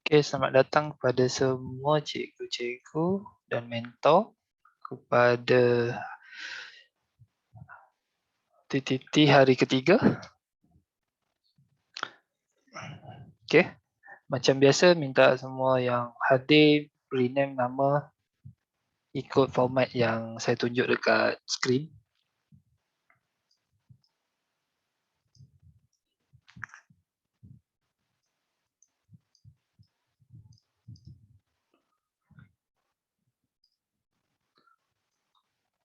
Okey, selamat datang kepada semua cikgu-cikgu dan mentor kepada TTT hari ketiga. Okey, macam biasa minta semua yang hadir rename nama ikut format yang saya tunjuk dekat skrin.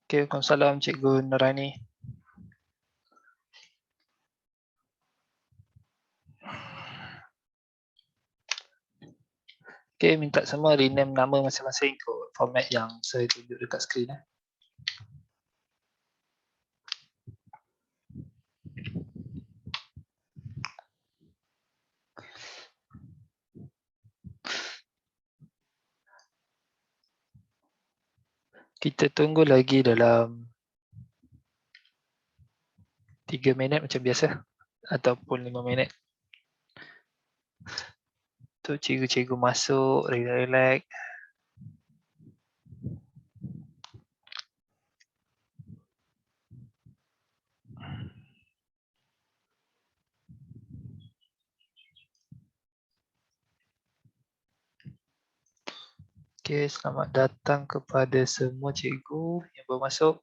Okey, Waalaikumsalam Cikgu Nurani. Okey, minta semua rename nama masing-masing ikut format yang saya tunjuk dekat skrin. Kita tunggu lagi dalam 3 minit macam biasa ataupun 5 minit. Untuk cikgu-cikgu masuk, relax. Okey, selamat datang kepada semua cikgu yang baru masuk.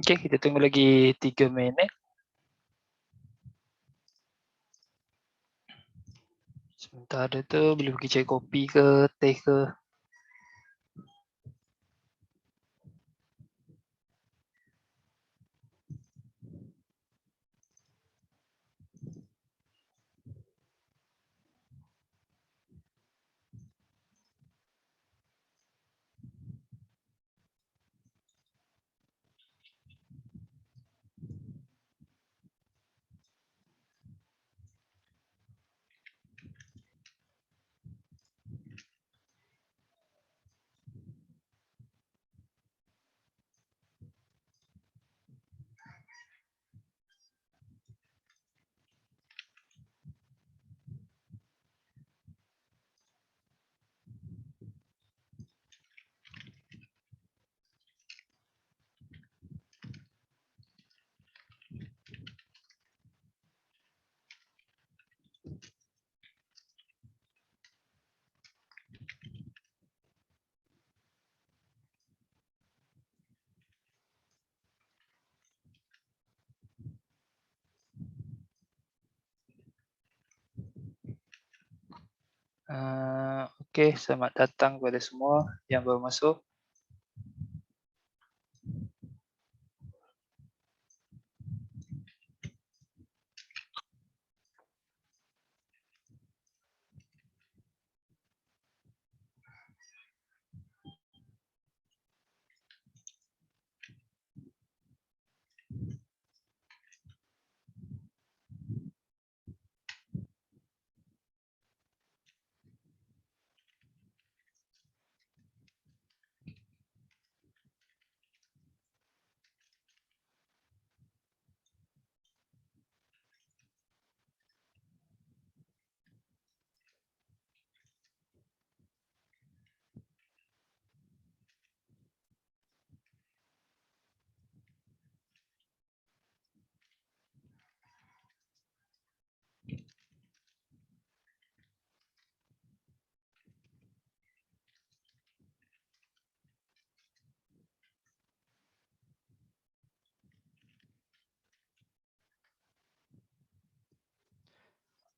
Okey, kita tunggu lagi 3 minit. Sementara tu boleh pergi cari kopi ke, teh ke. Okey, selamat datang kepada semua yang baru masuk.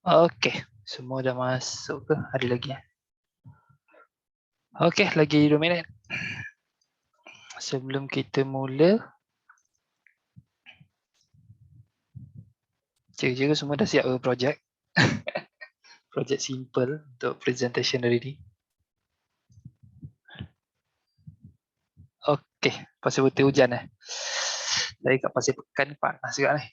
Okey, semua dah masuk ke? Ada lagi? Okey, lagi 2 minit. Sebelum kita mula, cikgu-cikgu semua dah siap projek. Projek simple untuk presentation hari ni. Okey, pasal betul hujan Saya kat Pasir Pekan ni panas juga ni.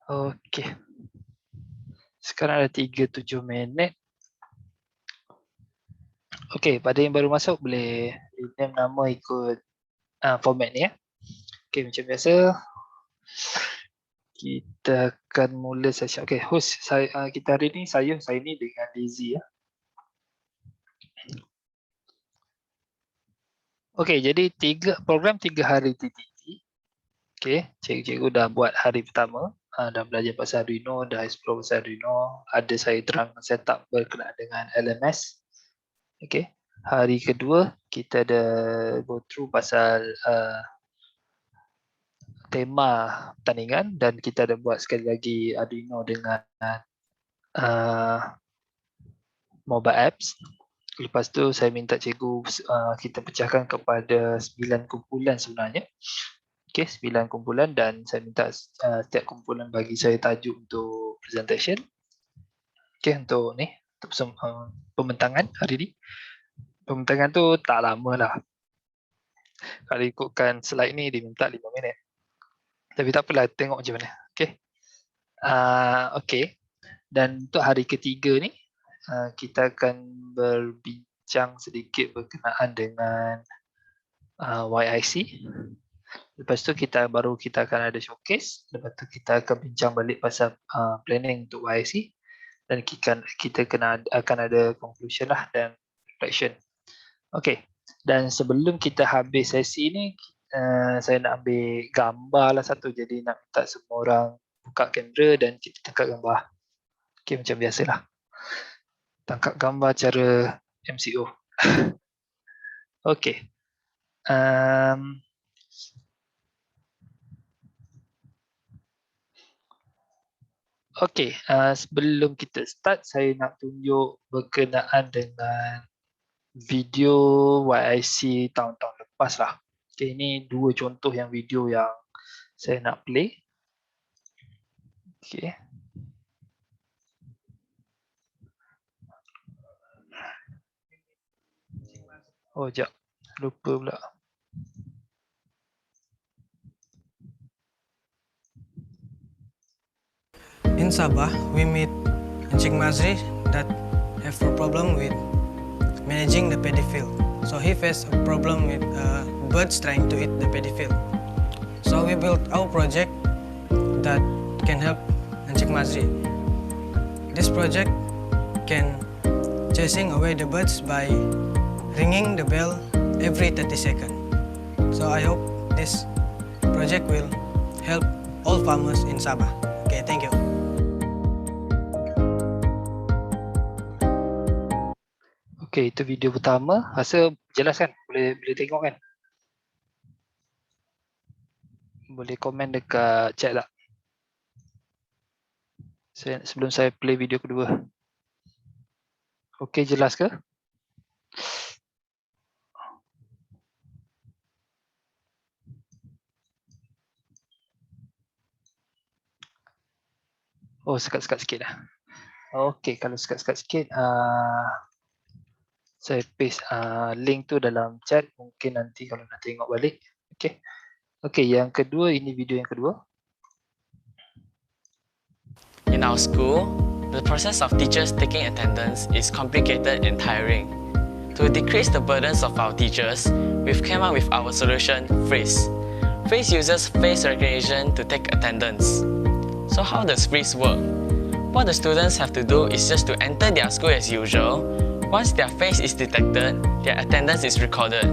Okey. Sekarang ada 37 minit. Okey, pada yang baru masuk boleh rename nama ikut format ni Okey, macam biasa kita akan mula session. Okey, host kita hari ni saya ni dengan Daisy Okey, jadi program 3 hari TTT. Okey, cikgu-cikgu dah buat hari pertama, dah belajar pasal Arduino, dah explore pasal Arduino, ada saya terang setup berkenaan dengan LMS. Okey, hari kedua kita ada go through pasal tema pertandingan dan kita ada buat sekali lagi Arduino dengan mobile apps. Lepas tu saya minta cikgu kita pecahkan kepada 9 kumpulan sebenarnya. Okey, 9 kumpulan dan saya minta setiap kumpulan bagi saya tajuk untuk presentation. Okey, untuk ni, untuk pembentangan hari ni. Pembentangan tu tak lama lah. Kalau ikutkan slide ni dia minta 5 minit. Tapi tak apalah, tengok macam mana. Okey. Okey. Dan untuk hari ketiga ni, kita akan berbincang sedikit berkenaan dengan YIC. Lepas tu kita akan ada showcase. Lepas tu kita akan bincang balik pasal planning untuk YIC. Dan kita akan ada conclusion lah dan reflection. Okey. Dan sebelum kita habis sesi ni, saya nak ambil gambar lah satu. Jadi nak minta semua orang buka kamera dan kita tangkap gambar. Okey, macam biasalah. Tangkap gambar cara MCO. Okey. Okey, sebelum kita start, saya nak tunjuk berkenaan dengan video YIC tahun-tahun lepas lah. Okey, ini 2 contoh yang video yang saya nak play. Okey. Oh, sekejap. Lupa pula. In Sabah, we meet Encik Mazri that have a problem with managing the paddy field. So he faced a problem with birds trying to eat the paddy field. So we built our project that can help Encik Mazri. This project can chasing away the birds by ringing the bell every 30 seconds. So I hope this project will help all farmers in Sabah. Okay, thank you. Okey, itu video pertama. Rasa jelas kan? Boleh tengok kan? Boleh komen dekat chat tak? Sebelum saya play video kedua. Okey, jelas ke? Oh, sekat-sekat sikit dah. Okey, kalau sekat-sekat sikit, saya paste link tu dalam chat. Mungkin nanti kalau nak tengok balik. Okey. Okey, yang kedua, ini video yang kedua. In our school, the process of teachers taking attendance is complicated and tiring. To decrease the burdens of our teachers, we've come up with our solution, Freeze. Freeze uses face recognition to take attendance. So how does Freeze work? What the students have to do is just to enter their school as usual. Once their face is detected, their attendance is recorded.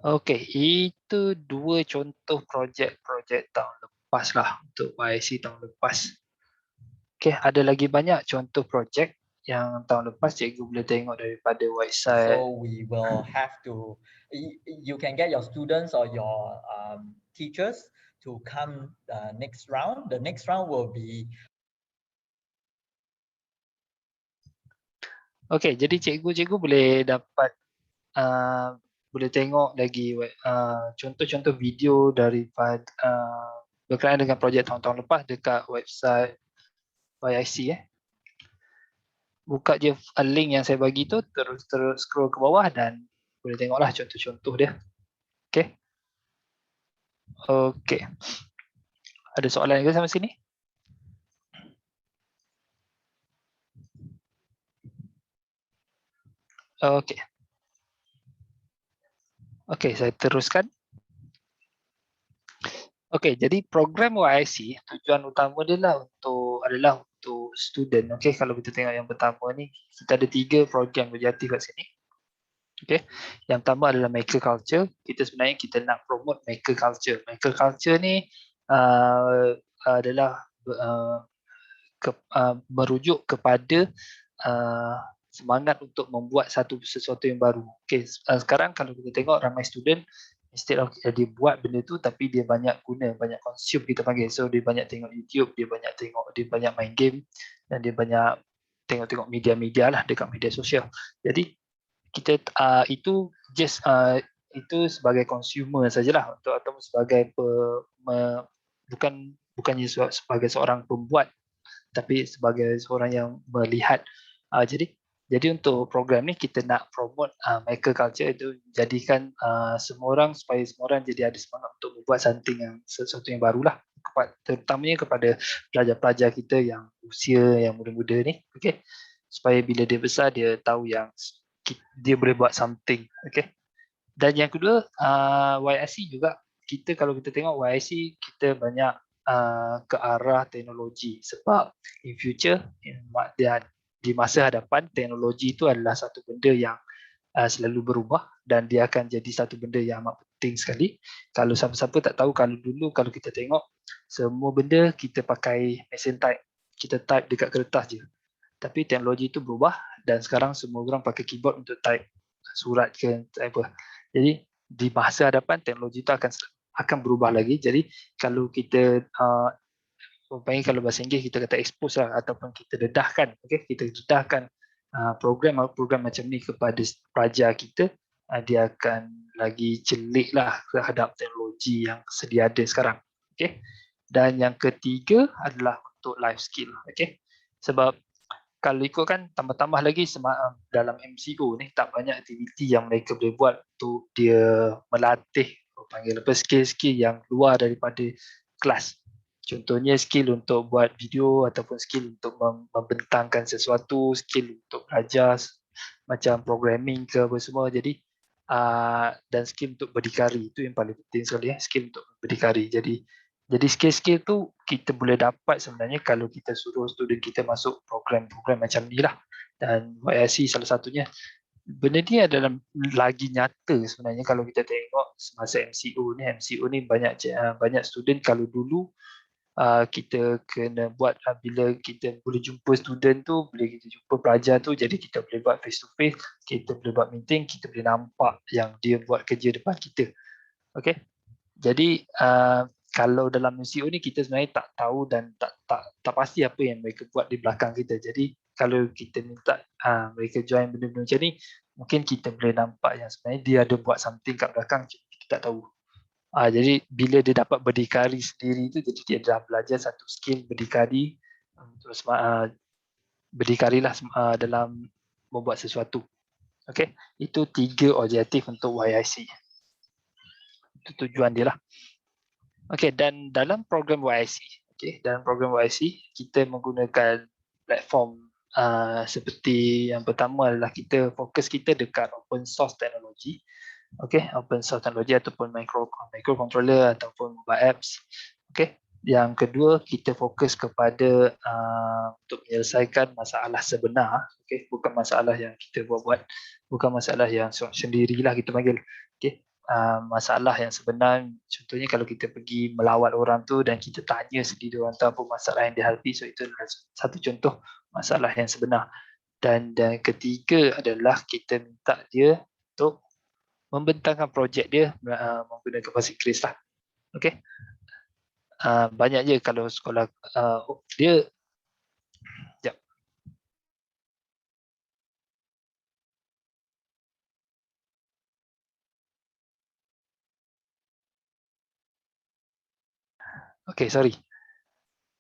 Okey, itu dua contoh projek-projek tahun lepas lah untuk YIC tahun lepas. Okey, ada lagi banyak contoh projek yang tahun lepas cikgu boleh tengok daripada website. So we will have to, you can get your students or your teachers to come next round. The next round will be. Okey, jadi cikgu-cikgu boleh dapat boleh tengok lagi contoh-contoh video daripada berkenaan dengan projek tahun-tahun lepas dekat website YIC. Buka je link yang saya bagi tu, terus scroll ke bawah dan boleh tengoklah contoh-contoh dia. Okey. Okey. Ada soalan ke sampai sini? Okey. Okey, saya teruskan. Okey, jadi program YIC tujuan utama dia adalah untuk student. Okey, kalau kita tengok yang pertama ni, kita ada 3 program berjati kat sini. Okey. Yang pertama adalah maker culture. Sebenarnya kita nak promote maker culture. Maker culture ni adalah merujuk kepada semangat untuk membuat sesuatu yang baru. Okey, sekarang kalau kita tengok ramai student instead of dia buat benda tu tapi dia banyak guna, banyak consume kita panggil. So dia banyak tengok YouTube, dia banyak main game dan dia banyak tengok media-media lah dekat media sosial. Jadi kita itu sebagai consumer sajalah atau sebagai bukannya sebagai seorang pembuat tapi sebagai seorang yang melihat. Jadi untuk program ni kita nak promote maker culture itu, jadikan supaya semua orang jadi ada semangat untuk membuat sesuatu yang barulah, terutamanya kepada pelajar-pelajar kita yang usia yang muda-muda ni, okey, supaya bila dia besar dia tahu yang dia boleh buat something, okey. Dan yang kedua, YIC juga, kalau kita tengok YIC kita banyak ke arah teknologi, sebab in future di masa hadapan teknologi itu adalah satu benda yang selalu berubah dan dia akan jadi satu benda yang amat penting sekali. Kalau siapa-siapa tak tahu, kalau kita tengok semua benda kita pakai mesin type, kita type dekat kertas je. Tapi teknologi itu berubah dan sekarang semua orang pakai keyboard untuk type surat ke apa. Jadi di masa hadapan teknologi itu akan berubah lagi. Jadi kalau kita kalau bahasa Inggeris kita kata expose lah ataupun kita dedahkan, okey, kita dedahkan program macam ni kepada pelajar kita, dia akan lagi celik lah terhadap teknologi yang sedia ada sekarang, okey. Dan yang ketiga adalah untuk life skill, okey. Sebab kalau ikutkan tambah-tambah lagi dalam MCO ni tak banyak aktiviti yang mereka boleh buat untuk dia melatih skill-skill yang luar daripada kelas. Contohnya skill untuk buat video ataupun skill untuk membentangkan sesuatu, skill untuk belajar macam programming ke apa semua. Jadi dan skill untuk berdikari, itu yang paling penting sekali, skill untuk berdikari. Jadi skill-skill tu kita boleh dapat sebenarnya kalau kita suruh student kita masuk program-program macam ni lah. Dan YIC salah satunya. Benda ni adalah lagi nyata sebenarnya kalau kita tengok semasa MCO ni banyak student. Kalau dulu kita kena buat bila kita boleh jumpa student tu, bila kita jumpa pelajar tu, jadi kita boleh buat face to face, kita boleh buat meeting, kita boleh nampak yang dia buat kerja depan kita. Okey. Jadi kalau dalam MCO ni kita sebenarnya tak tahu dan tak pasti apa yang mereka buat di belakang kita. Jadi kalau kita minta mereka join benda-benda macam ni, mungkin kita boleh nampak yang sebenarnya dia ada buat something kat belakang, kita tak tahu. Jadi bila dia dapat berdikari sendiri tu, jadi dia dah belajar satu skill berdikari, terus berdikarilah dalam membuat sesuatu. Okey, itu 3 objektif untuk YIC. Itu tujuan dia lah. Okey, dan dalam program YIC, kita menggunakan platform seperti yang pertama adalah fokus kita dekat open source teknologi. Okay, open source teknologi ataupun microcontroller ataupun mobile apps. Okay. Yang kedua, kita fokus kepada untuk menyelesaikan masalah sebenar. Okay, bukan masalah yang kita buat-buat, bukan masalah yang sendirilah kita panggil. Okay. Masalah yang sebenar, contohnya kalau kita pergi melawat orang tu dan kita tanya sendiri orang tu apa masalah yang dihadapi, so itu adalah satu contoh masalah yang sebenar. Dan ketiga adalah kita minta dia untuk membentangkan projek dia menggunakan bahasa Inggeris lah. Okay. Banyak je kalau sekolah dia. Sekejap. Okay, sorry.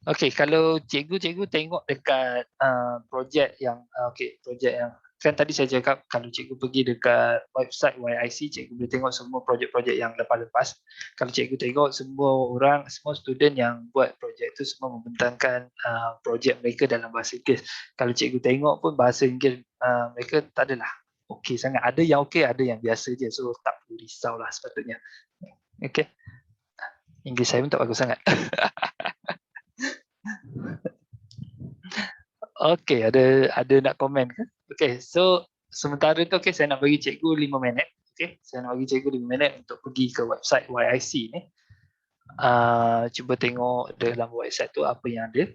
Okay, kalau cikgu tengok dekat projek yang projek yang kan tadi saya cakap, kalau cikgu pergi dekat website YIC, cikgu boleh tengok semua projek-projek yang lepas-lepas. Kalau cikgu tengok semua student yang buat projek tu semua membentangkan projek mereka dalam bahasa Inggeris. Kalau cikgu tengok pun bahasa Inggeris mereka tak adalah okey sangat. Ada yang okey, ada yang biasa je. So tak perlu risau lah sepatutnya. Okay. Inggeris saya pun tak bagus sangat. Okay, ada nak komen ke? Okay, so sementara tu saya nak bagi cikgu 5 minit. Okay, saya nak bagi cikgu 5 minit untuk pergi ke website YIC ni. Cuba tengok dalam website tu apa yang ada.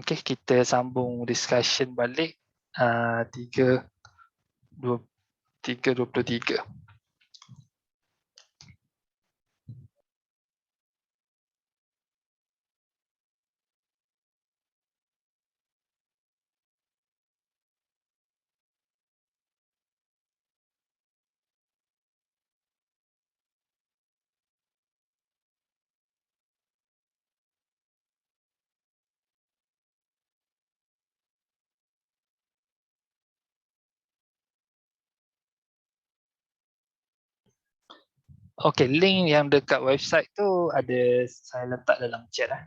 Okay, kita sambung discussion balik 3.23. Okay, link yang dekat website tu ada saya letak dalam chat lah.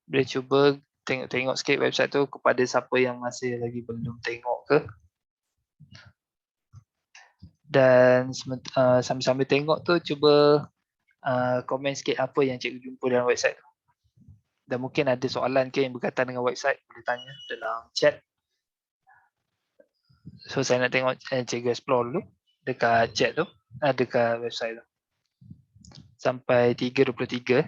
Boleh cuba tengok sikit website tu kepada siapa yang masih lagi belum tengok ke. Dan sambil-sambil tengok tu cuba komen sikit apa yang cikgu jumpa dalam website tu. Dan mungkin ada soalan ke yang berkaitan dengan website, boleh tanya dalam chat. So saya nak tengok cikgu explore dulu dekat chat tu, dekat website tu. Sampai 3.23.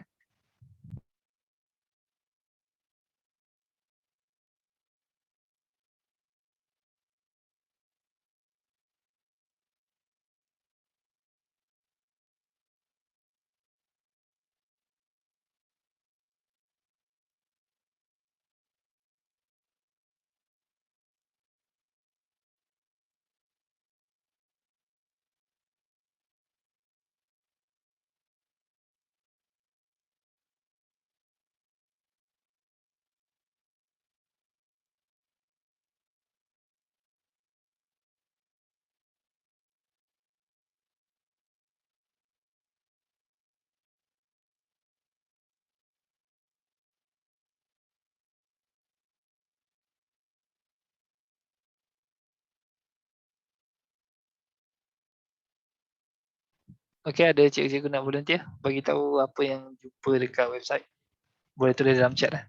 Okey, ada cikgu-cikgu nak volunteer bagi tahu apa yang jumpa dekat website. Boleh tulis dalam chat lah.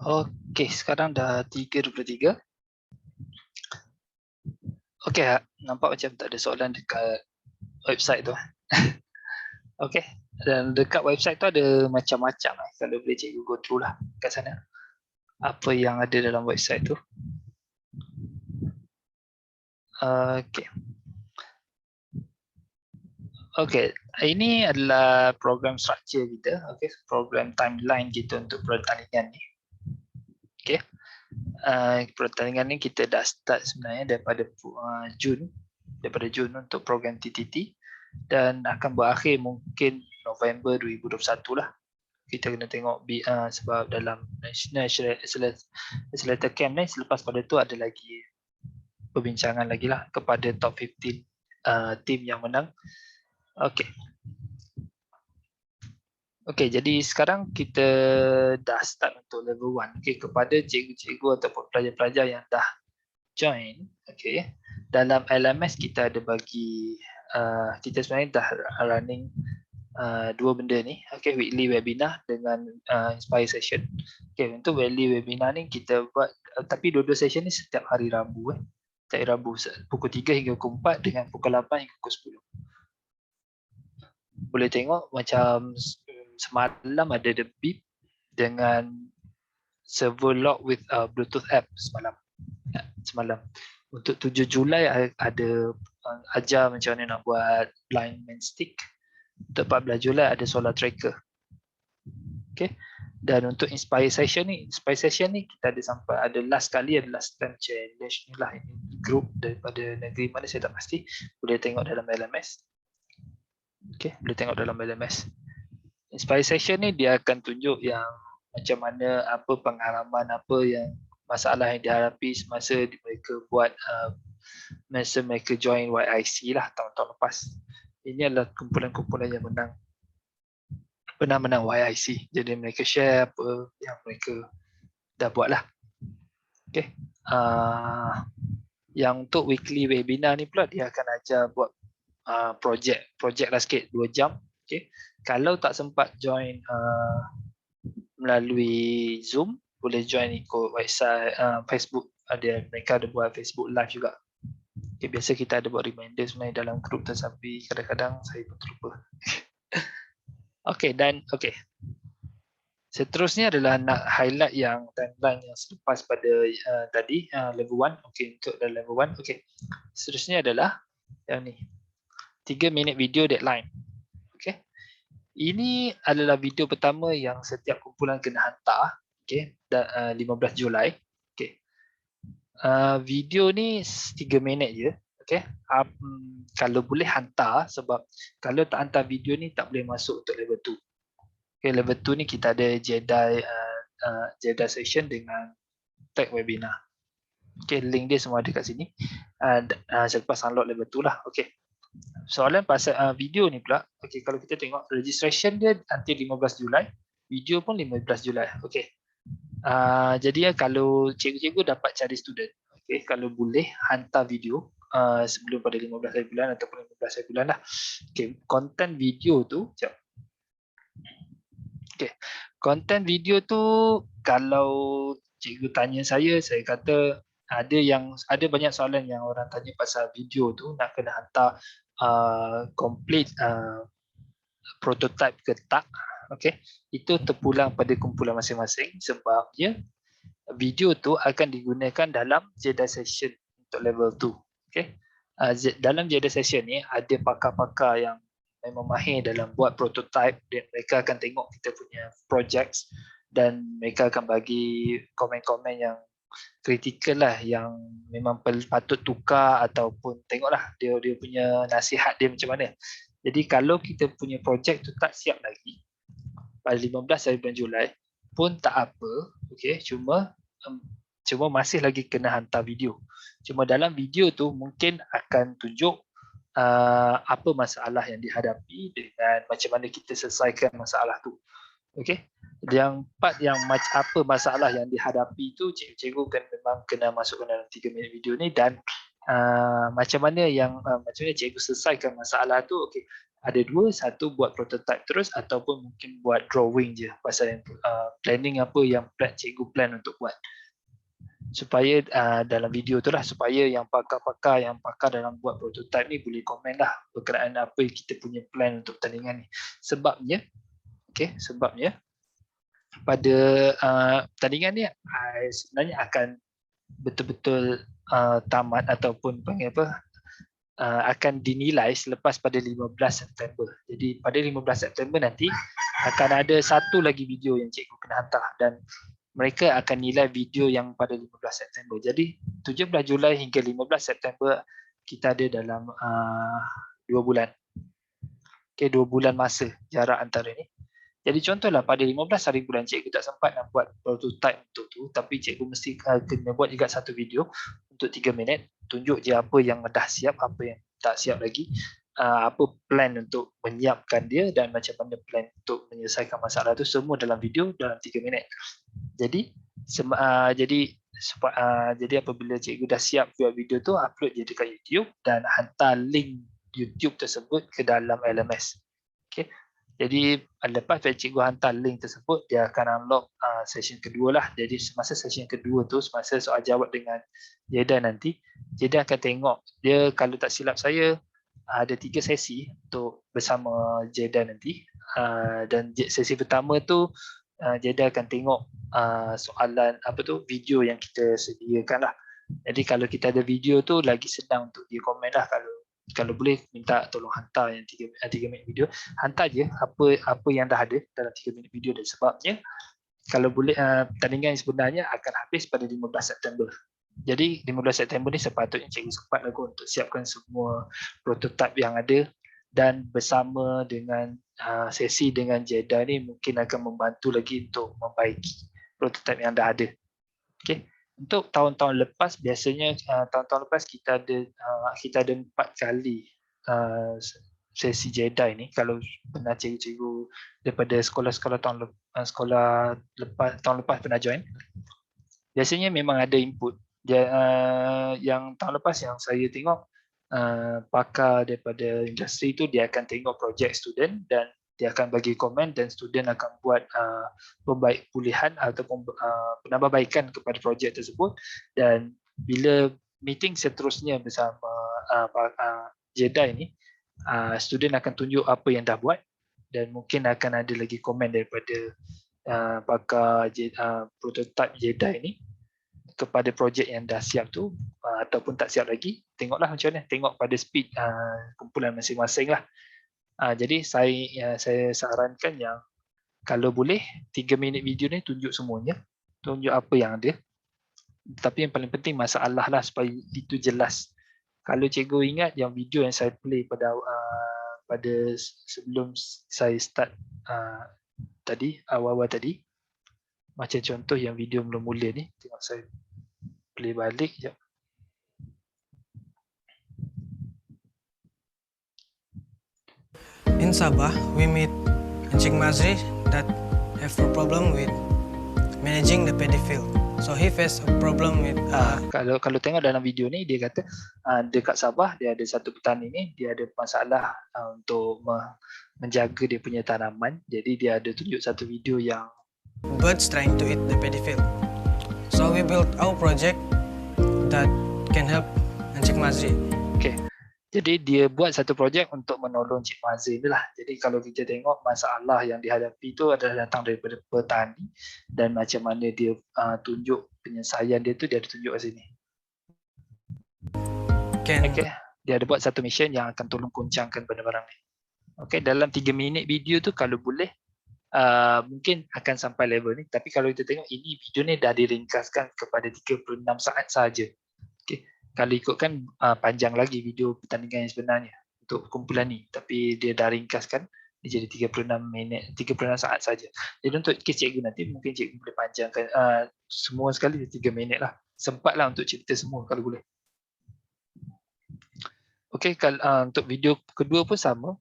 Okey, sekarang dah 3:23. Okey, nampak macam tak ada soalan dekat website tu. Okey, dan dekat website tu ada macam-macam kalau boleh cikgu go through lah kat sana. Apa yang ada dalam website tu. Okey. Okey, ini adalah program structure kita, okey, program timeline kita untuk pertandingan ni. Okey. Pertandingan ni kita dah start sebenarnya daripada Jun untuk program TTT dan akan berakhir mungkin November 2021 lah. Kita kena tengok sebab dalam National Accelerator Camp ni selepas pada tu ada lagi perbincangan lagi lah kepada top 15 team yang menang. Okey. Okey, jadi sekarang kita dah start untuk level 1. Okey, kepada cikgu-cikgu ataupun pelajar-pelajar yang dah join, okey. Dalam LMS kita ada bagi kita sebenarnya dah running dua benda ni, okey, weekly webinar dengan inspire session. Okey, untuk weekly webinar ni kita buat tapi dua-dua session ni setiap hari Rabu Setiap hari Rabu pukul 3 hingga pukul 4 dengan pukul 8 hingga pukul 10. Boleh tengok macam semalam ada the beep dengan server log with Bluetooth app semalam. Untuk 7 Julai ada ajar macam mana nak buat blind man stick. Untuk 14 Julai ada solar tracker. Okay. Dan untuk inspire session ni kita ada sampai ada last time challenge ni lah, ini group daripada negeri mana saya tak pasti, boleh tengok dalam LMS. Okay, boleh tengok dalam LMS. Inspire session ni dia akan tunjuk yang macam mana, apa pengalaman, apa yang masalah yang dihadapi semasa mereka buat masa mereka join YIC lah tahun-tahun lepas. Ini adalah kumpulan-kumpulan yang pernah menang YIC. Jadi mereka share apa yang mereka dah buat lah. Okay. Yang untuk weekly webinar ni pula dia akan ajar buat projek lah sikit 2 jam. Okay. Kalau tak sempat join melalui Zoom, boleh join ikut website Facebook. Mereka ada buat Facebook live juga. Okay, biasa kita ada buat reminder sebenarnya dalam group tu, tapi kadang-kadang saya pun terlupa. Okey, seterusnya adalah nak highlight yang timeline yang selepas pada tadi level 1. Okey, untuk level 1. Okey. Seterusnya adalah yang ni. 3 minit video deadline. Okey. Ini adalah video pertama yang setiap kumpulan kena hantar. Okey, 15 Julai. Okey. Video ni 3 minit je. Okay. Kalau boleh hantar, sebab kalau tak hantar video ni tak boleh masuk untuk level 2. Okay, level 2 ni kita ada Jedi session dengan tag webinar. Okay, link dia semua ada kat sini. Selepas download level 2 lah. Okay. Soalan pasal video ni pula. Okay, kalau kita tengok registration dia until 15 Julai. Video pun 15 Julai. Okay. Jadi kalau cikgu-cikgu dapat cari student. Okay, kalau boleh hantar video sebelum pada 15 hari bulan ataupun 15 hari bulan lah. Okay, konten video tu, okay, konten video tu kalau cikgu tanya saya kata ada banyak soalan yang orang tanya pasal video tu, nak kena hantar complete prototype ke tak. Okay, itu terpulang pada kumpulan masing-masing sebabnya video tu akan digunakan dalam Jedi session untuk level 2. Okay. Dalam Jedi session ni ada pakar-pakar yang memang mahir dalam buat prototype dan mereka akan tengok kita punya projects dan mereka akan bagi komen-komen yang kritikal lah, yang memang patut tukar ataupun tengoklah dia punya nasihat dia macam mana. Jadi kalau kita punya project tu tak siap lagi pada 15 hari bulan Julai pun tak apa, okay, cuma masih lagi kena hantar video. Cuma dalam video tu mungkin akan tunjuk apa masalah yang dihadapi dengan macam mana kita selesaikan masalah tu. Okey. Yang part yang apa masalah yang dihadapi tu cikgu kan memang kena masukkan dalam 3 minit video ni, dan macam mana cikgu selesaikan masalah tu. Okey. Ada dua, satu buat prototype terus ataupun mungkin buat drawing je pasal yang planning apa yang cikgu plan untuk buat. Supaya dalam video tu lah, supaya yang pakar-pakar yang pakar dalam buat prototype ni boleh komen lah berkenaan apa yang kita punya plan untuk pertandingan ni. Sebabnya pada pertandingan ni sebenarnya akan betul-betul tamat ataupun panggil apa, akan dinilai selepas pada 15 September. Jadi pada 15 September nanti akan ada satu lagi video yang cikgu kena hantar dan mereka akan nilai video yang pada 15 September. Jadi 17 Julai hingga 15 September kita ada dalam 2 bulan. Okey, 2 bulan masa jarak antara ni. Jadi contohlah pada 15 hari bulan cikgu tak sempat nak buat prototype untuk tu, tapi cikgu mesti kena buat juga satu video untuk 3 minit, tunjuk je apa yang dah siap, apa yang tak siap lagi, apa plan untuk menyiapkan dia dan macam mana plan untuk menyelesaikan masalah tu, semua dalam video dalam 3 minit. Jadi jadi apabila cikgu dah siap buat video tu, upload je dekat YouTube dan hantar link YouTube tersebut ke dalam LMS. Okey. Jadi lepas cikgu hantar link tersebut, dia akan unlock session kedua lah. Jadi semasa session kedua tu, semasa soal jawab dengan Jeda nanti, Jeda akan tengok, dia kalau tak silap saya ada 3 sesi untuk bersama Jeda nanti. Dan sesi pertama tu Jeda akan tengok soalan video yang kita sediakan lah. Jadi kalau kita ada video tu lagi senang untuk dia komen lah. Kalau boleh minta tolong hantar yang 3 minit video, hantar je apa yang dah ada dalam 3 minit video dan sebabnya kalau boleh pertandingan sebenarnya akan habis pada 15 September. Jadi 15 September ni sepatutnya cikgu sempat lagi untuk siapkan semua prototype yang ada dan bersama dengan sesi dengan Jeda ni mungkin akan membantu lagi untuk membaiki prototype yang dah ada. Okey. Untuk tahun-tahun lepas, biasanya tahun-tahun lepas kita ada 4 kali sesi Jeda ini. Kalau pernah cikgu-cikgu daripada sekolah-sekolah tahun lepas pernah join, biasanya memang ada input. Yang tahun lepas yang saya tengok, pakar daripada industri tu dia akan tengok projek student dan dia akan bagi komen dan student akan buat pulihan ataupun penambahbaikan kepada projek tersebut. Dan bila meeting seterusnya bersama Jeda ini, student akan tunjuk apa yang dah buat dan mungkin akan ada lagi komen daripada pakar prototype Jeda ini kepada projek yang dah siap tu ataupun tak siap lagi. Tengoklah macam mana, tengok pada speed kumpulan masing-masing lah. Jadi saya sarankan yang kalau boleh 3 minit video ni tunjuk semuanya, tunjuk apa yang ada. Tapi yang paling penting masalah lah supaya itu jelas. Kalau cikgu ingat yang video yang saya play pada sebelum saya start tadi, awal-awal tadi, macam contoh yang video mula-mula ni, tengok saya play balik sekejap. In Sabah, we meet Encik Mazri that have a problem with managing the paddy field. So he faced a problem with kalau tengok dalam video ni, dia kata dekat Sabah dia ada satu petani ni, dia ada masalah untuk menjaga dia punya tanaman. Jadi dia ada tunjuk satu video yang birds trying to eat the paddy field. So we built our project that can help Encik Mazri. Okay. Jadi dia buat satu projek untuk menolong Cik Mazri ni lah. Jadi kalau kita tengok masalah yang dihadapi tu adalah datang daripada petani dan macam mana dia tunjuk penyelesaian dia tu, dia ada tunjuk kat sini. Okay. Dia ada buat satu mission yang akan tolong goncangkan barang-barang ni. Okay, dalam 3 minit video tu kalau boleh mungkin akan sampai level ni. Tapi kalau kita tengok ini video ni dah diringkaskan kepada 36 saat saja. Okay. Kalau ikutkan panjang lagi video pertandingan yang sebenarnya untuk kumpulan ni, tapi dia dah ringkaskan dia jadi 36 saat saja. Jadi untuk kes cikgu nanti mungkin cikgu boleh panjangkan semua sekali 3 minit lah. Sempatlah untuk cerita semua kalau boleh. Okey, untuk video kedua pun sama.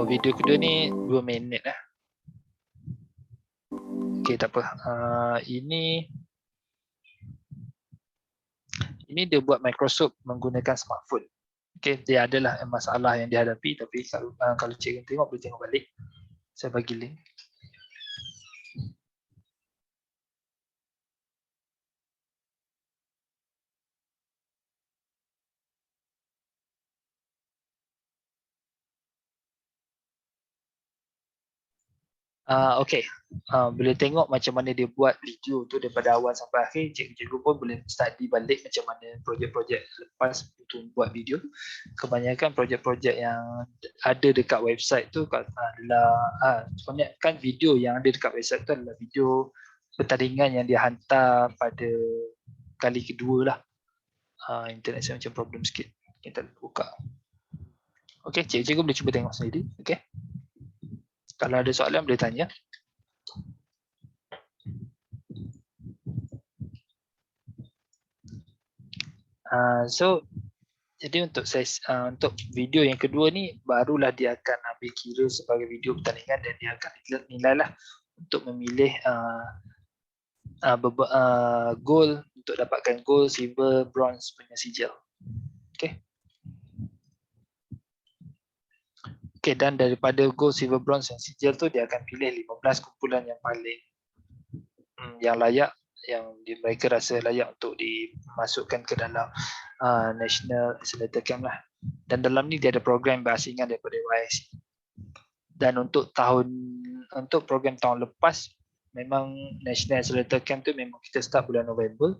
Video kedua ni 2 minit lah. Okey, tak apa. Ini dia buat Microsoft menggunakan smartphone. Okay, dia adalah masalah yang dihadapi, tapi kalau cikgu tengok, boleh tengok balik. Saya bagi link. Okay, boleh tengok macam mana dia buat video tu daripada awal sampai akhir. Cikgu pun boleh study balik macam mana projek-projek lepas untuk buat video. Kebanyakan projek-projek yang ada dekat website tu adalah sebenarnya kan video yang ada dekat website tu adalah video pertandingan yang dia hantar pada kali kedua lah. Internet saya macam problem sikit. Kita buka. Okay, cikgu boleh cuba tengok sendiri. Okay. Kalau ada soalan boleh tanya. Jadi untuk video yang kedua ni barulah dia akan ambil kira sebagai video pertandingan dan dia akan nilai lah untuk memilih goal untuk dapatkan goal, silver, bronze punya sijil. Okay. Okay, dan daripada gold, silver, bronze dan sijil tu dia akan pilih 15 kumpulan yang paling yang layak, yang mereka rasa layak untuk dimasukkan ke dalam National Accelerator Camp lah. Dan dalam ni dia ada program berasingan daripada YIC. Dan untuk program tahun lepas, memang National Accelerator Camp tu memang kita start bulan November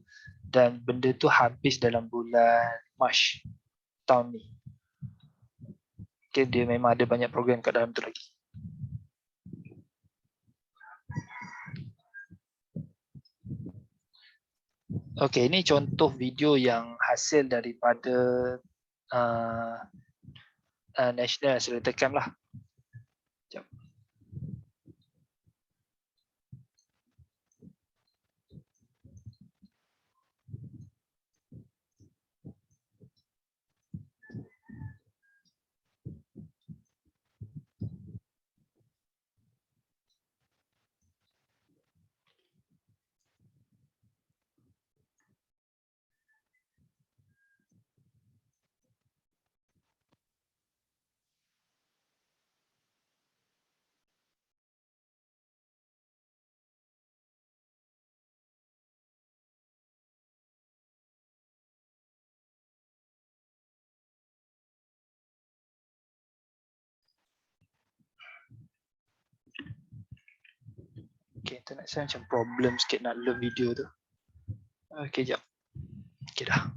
dan benda tu habis dalam bulan Mac tahun ni. Okay, dia memang ada banyak program kat dalam tu lagi. Okay, ini contoh video yang hasil daripada National Accelerator Camp lah. Sekejap. Okay, internet saya macam problem sikit nak load video tu. Okay, jap. Okay dah.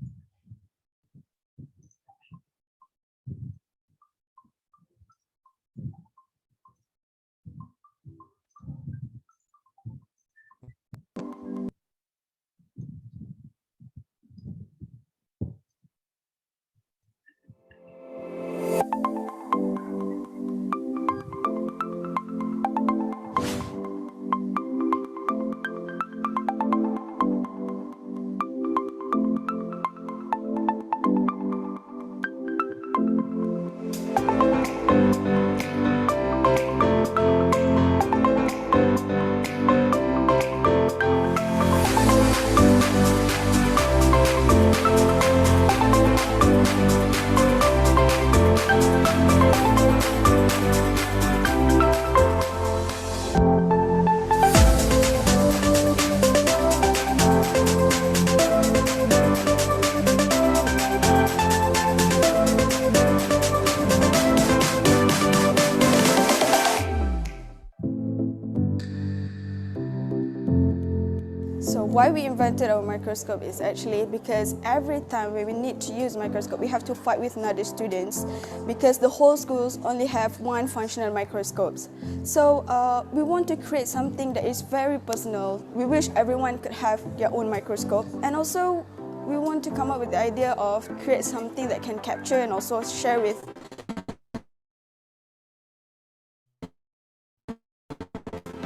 So why we invented our microscope is actually because every time when we need to use microscope, we have to fight with another students because the whole schools only have one functional microscopes. So we want to create something that is very personal. We wish everyone could have their own microscope, and also we want to come up with the idea of create something that can capture and also share with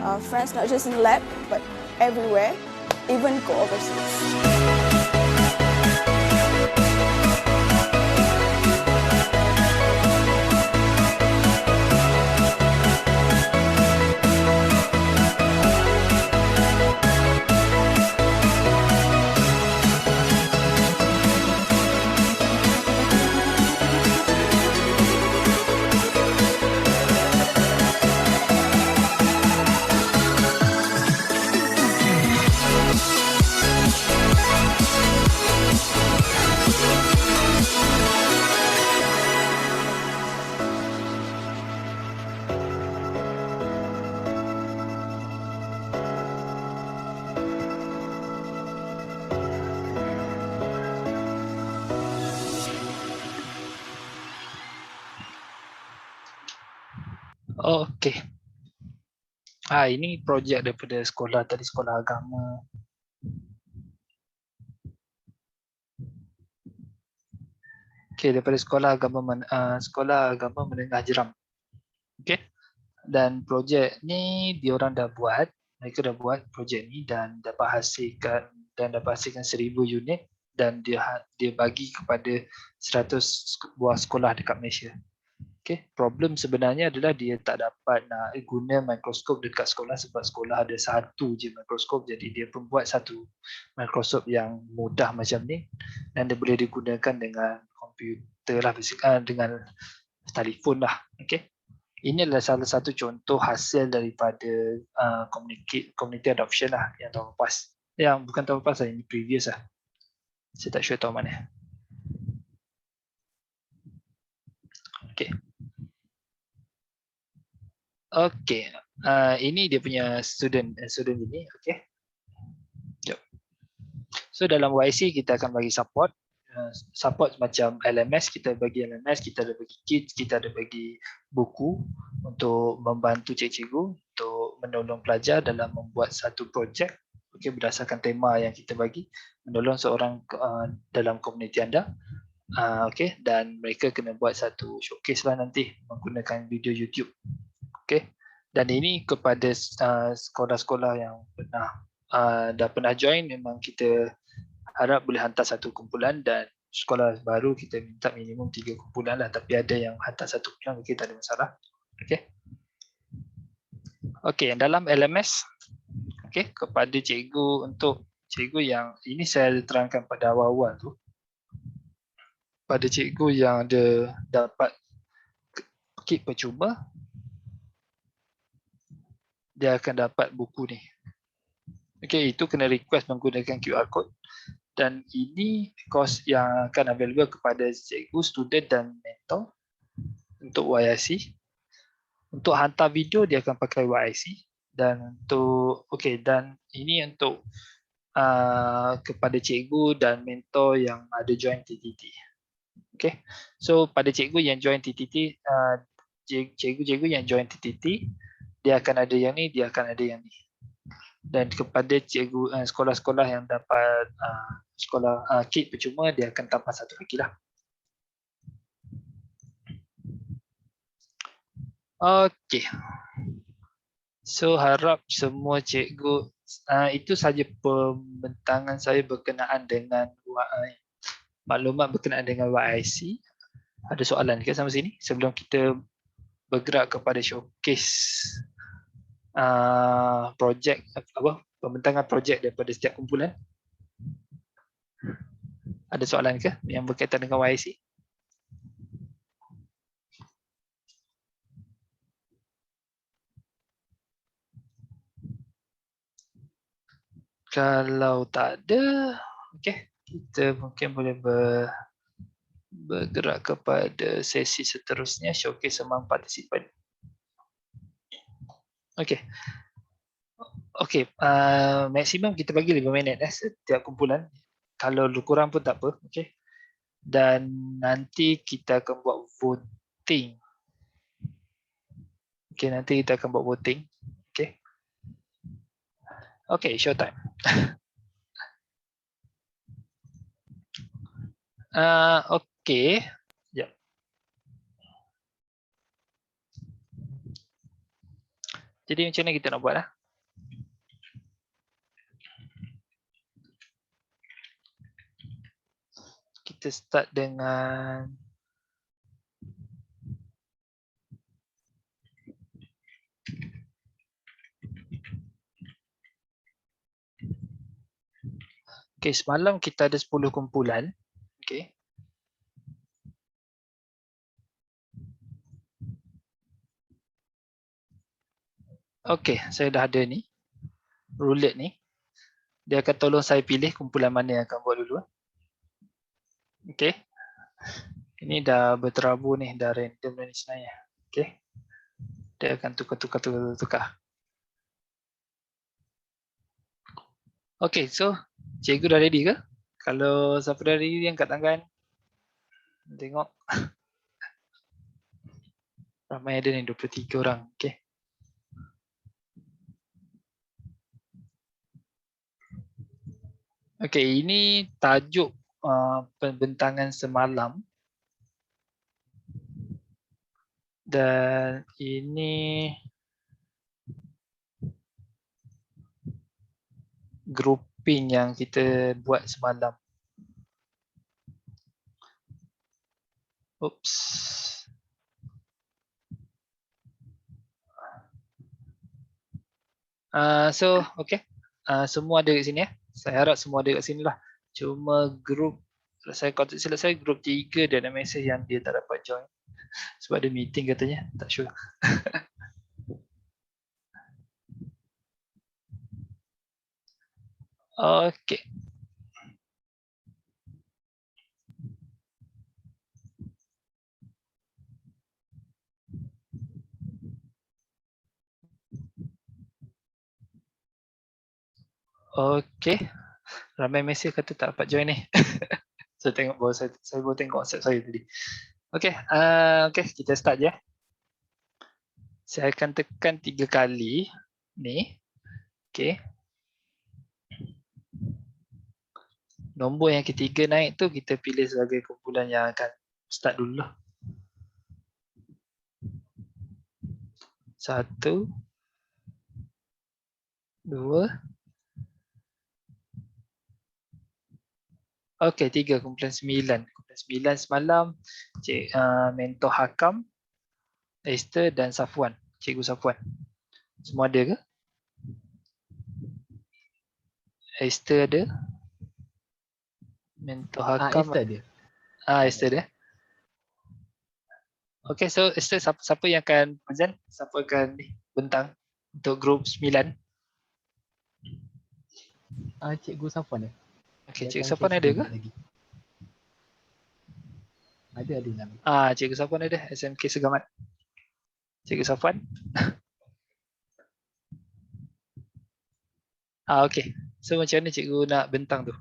our friends, not just in the lab, but everywhere, even go overseas. Okey. Ini projek daripada sekolah tadi, sekolah agama. Okey, daripada sekolah agama Menengah Jeram. Okey. Dan projek ni diorang dah buat, mereka dah buat projek ni dan dapat hasilkan 1,000 unit dan dia bagi kepada 100 buah sekolah dekat Malaysia. Okay. Problem sebenarnya adalah dia tak dapat nak guna mikroskop dekat sekolah sebab sekolah ada satu je mikroskop, jadi dia pun buat satu mikroskop yang mudah macam ni dan dia boleh digunakan dengan komputer lah, dengan telefon lah. Okay. Ini adalah salah satu contoh hasil daripada community adoption lah yang tahun lepas. Yang bukan tahun lepas lah, ini previous lah. Saya tak sure tahun mana. Okay. Okay, ini dia punya student ini, okay. Jom. So dalam YC kita akan bagi support macam LMS, kita bagi LMS, kita ada bagi kit, kita ada bagi buku untuk membantu cikgu untuk menolong pelajar dalam membuat satu projek, okay, berdasarkan tema yang kita bagi, menolong seorang dalam komuniti anda. Okay, dan mereka kena buat satu showcase lah nanti menggunakan video YouTube. Okay. Dan ini kepada sekolah-sekolah yang dah pernah join, memang kita harap boleh hantar satu kumpulan, dan sekolah baru kita minta minimum 3 kumpulan lah, tapi ada yang hantar satu kumpulan, okay, tak ada masalah. Okay. Okay, dalam LMS, okay, kepada cikgu, untuk cikgu yang ini saya terangkan pada awal-awal tu, pada cikgu yang ada dapat kit percuma, dia akan dapat buku ni. Okay, itu kena request menggunakan QR code. Dan ini kos yang akan available kepada cikgu, student dan mentor untuk YIC. Untuk hantar video dia akan pakai YIC, dan untuk dan ini untuk kepada cikgu dan mentor yang ada join TTT. Okay, so pada cikgu yang join TTT, cikgu-cikgu yang join TTT, dia akan ada yang ni, dia akan ada yang ni. Dan kepada cikgu sekolah-sekolah yang dapat kit percuma, dia akan tambah satu lagi lah. Okey. So harap semua cikgu, itu saja pembentangan saya berkenaan dengan maklumat berkenaan dengan YIC. Ada soalan ke sampai sini sebelum kita bergerak kepada showcase projek, pembentangan projek daripada setiap kumpulan? Ada soalan ke yang berkaitan dengan YIC? Kalau tak ada, okey, kita mungkin boleh bergerak kepada sesi seterusnya, showcase semua partisipan. Okey. Okey, maksimum kita bagi 5 minit setiap kumpulan. Kalau kurang pun tak apa, okey. Dan nanti kita akan buat voting. Okey, nanti kita akan buat voting. Okey. Okey, show time. Okey. Sekejap. Jadi macam mana kita nak buat lah? Kita start dengan semalam kita ada 10 kumpulan. Okey. Okey, saya dah ada ni. Roulette ni. Dia akan tolong saya pilih kumpulan mana yang akan buat dulu. Okey. Ini dah berterabur ni, dah random ni sebenarnya. Okey. Dia akan tukar. Okey, so cikgu dah ready ke? Kalau siapa dah ready, angkat tangan. Tengok. Ramai ada ni 23 orang. Okay. Okay, ini tajuk pembentangan semalam. Dan ini grouping yang kita buat semalam. Oops. So, okay. Semua ada kat sini ya. Saya harap semua ada kat sini lah. Cuma group, saya kontak silap saya group 3 dia ada mesej yang dia tak dapat join. Sebab ada meeting katanya, tak sure. Okay. Okay. Ramai mesej kata tak dapat join ni. Saya tengok baru saya baru tengok WhatsApp saya tadi. Okay, okay, kita start je. Saya akan tekan 3 kali ni. Okay. Nombor yang ketiga naik tu kita pilih sebagai kumpulan yang akan start dulu lah. 1, 2. Okey, 3, kumpulan 9. Kumpulan 9 semalam Mentor Hakam, Esther dan Safwan. Cikgu Safwan. Semua ada ke? Esther ada? Mentor Hakam. Esther ada. Esther ada. Okey, so Esther siapa yang akan present? Siapa akan bentang untuk grup 9? Cikgu Safwan ada. Okey, Cikgu Safwan ada ke? Lagi. Ada nama. Cikgu Safwan ada, SMK Segamat. Cikgu Safwan. Okey. So macam mana cikgu nak bentang tu?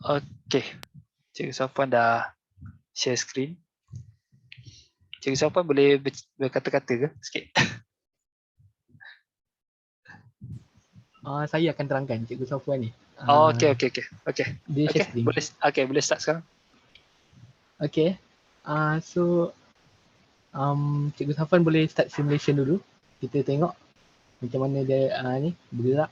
Okey. Cikgu Safwan dah share screen. Cikgu Safwan boleh berkata-kata ke sikit? Saya akan terangkan Cikgu Safwan ni. Okey. Dia share screen. Boleh start sekarang. Okey. Cikgu Safwan boleh start simulation dulu. Kita tengok macam mana dia ni bergerak.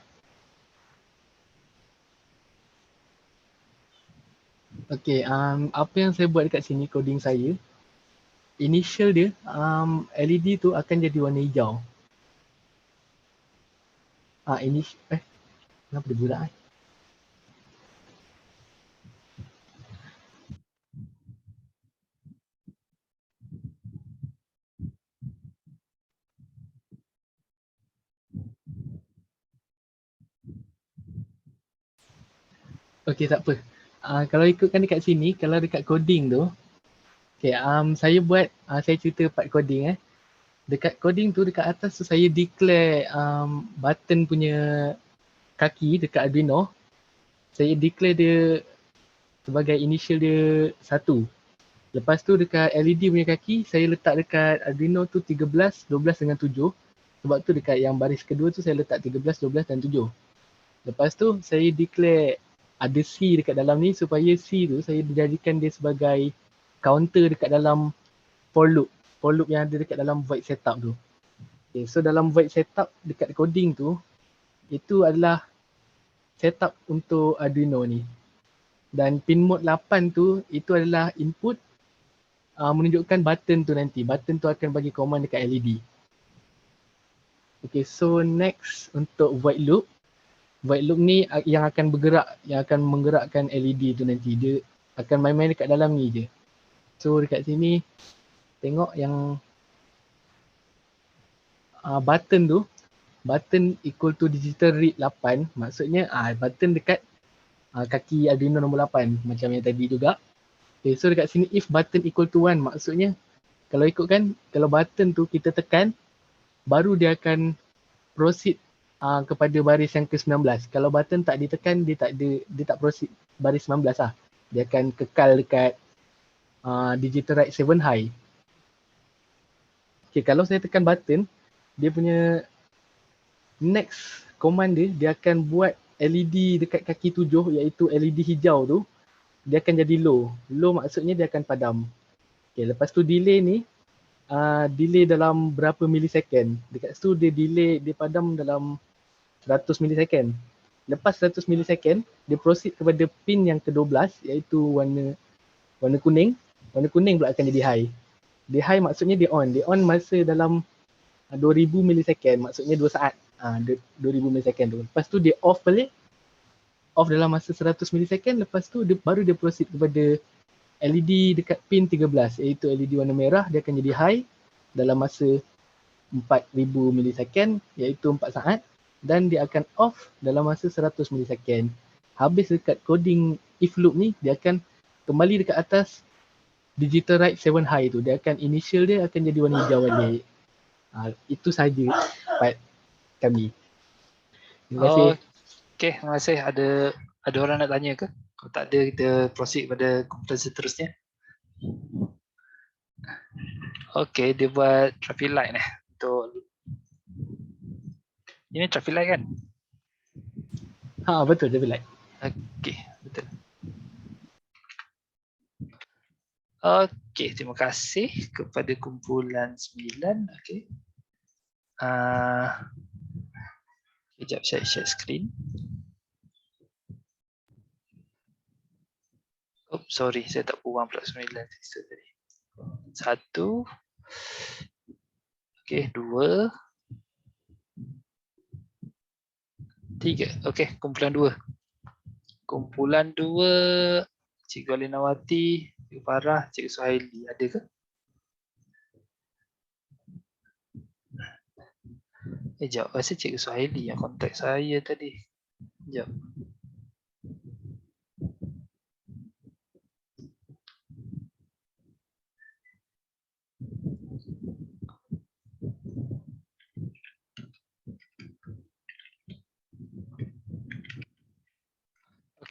Okey, apa yang saya buat dekat sini coding saya. Initial dia LED tu akan jadi warna hijau. Kenapa dia bergerak Okey, tak apa. Kalau ikutkan dekat sini, kalau dekat coding tu, okay, saya buat, saya cerita part coding Dekat coding tu, dekat atas tu saya declare button punya kaki dekat Arduino. Saya declare dia sebagai initial dia 1. Lepas tu dekat LED punya kaki, saya letak dekat Arduino tu 13, 12 dengan 7. Sebab tu dekat yang baris kedua tu saya letak 13, 12 dan 7. Lepas tu saya declare ada C dekat dalam ni supaya C tu saya jadikan dia sebagai counter dekat dalam for loop. For loop yang ada dekat dalam void setup tu. Okay, so dalam void setup dekat coding tu, itu adalah setup untuk Arduino ni. Dan pin mode 8 tu, itu adalah input menunjukkan button tu nanti. Button tu akan bagi command dekat LED. Okay, so next untuk void loop. Void loop ni yang akan bergerak, yang akan menggerakkan LED tu nanti. Dia akan main-main dekat dalam ni je. So dekat sini, tengok yang button tu, button equal to digital read 8. Maksudnya button dekat kaki Arduino nombor 8 macam yang tadi juga. Okay, so dekat sini if button equal to 1, maksudnya kalau ikutkan, kalau button tu kita tekan, baru dia akan proceed kepada baris yang ke-19. Kalau button tak ditekan, dia tak proceed baris 19 lah. Dia akan kekal dekat digital right 7 high. Okay, kalau saya tekan button, dia punya next command dia akan buat LED dekat kaki 7 iaitu LED hijau tu, dia akan jadi low. Low maksudnya dia akan padam. Okay, lepas tu delay ni, delay dalam berapa milisecond. Dekat situ dia delay, dia padam dalam 100 milisecond. Lepas 100 milisecond, dia proceed kepada pin yang ke-12 iaitu warna kuning. Warna kuning pula akan jadi high. Dia high maksudnya dia on. Dia on masa dalam 2000 milisecond, maksudnya 2 saat. 2000 milisecond tu. Lepas tu dia off balik. Off dalam masa 100 milisecond. Lepas tu baru dia proceed kepada LED dekat pin 13 iaitu LED warna merah. Dia akan jadi high dalam masa 4000 milisecond iaitu 4 saat. Dan dia akan off dalam masa 100 milisecond. Habis dekat coding if loop ni, dia akan kembali dekat atas digital right 7 high tu. Dia akan initial dia akan jadi warna hijau balik. Itu saja part kami. Terima kasih. Okay, terima kasih. Ada orang nak tanya ke? Kalau tak ada, kita proceed pada komputer seterusnya. Okay, dia buat traffic light ni. Untuk ini traffic light kan? Betul, traffic light. Okay, betul. Okay, terima kasih kepada kumpulan 9. Okay. Sekejap saya share screen. Oh, sorry, saya tak buang pula 9 tadi. 1. Okay, 2. 3. Okay, kumpulan 2. Kumpulan 2, Cikgu Alinawati, Cikgu Farah, Cikgu Suhaili. Ada ke? Sekejap, rasa Cikgu Suhaili yang kontak saya tadi. Sekejap.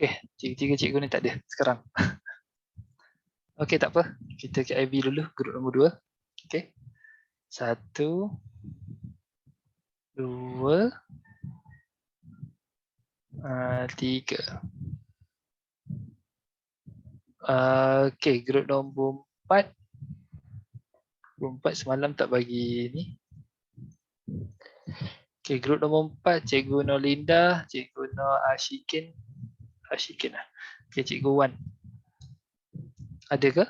Okay, cikgu-cikgu ni tak ada sekarang. Okay, tak apa. Kita ke IB dulu, grup nombor 2. Okay. 1, 2, 3. Okay, grup nombor 4. Grup 4 semalam tak bagi ni. Okay, grup nombor 4, Cikgu Nolinda, Cikgu Nur Ashikin. Okay, Cikgu Wan. Ada ke?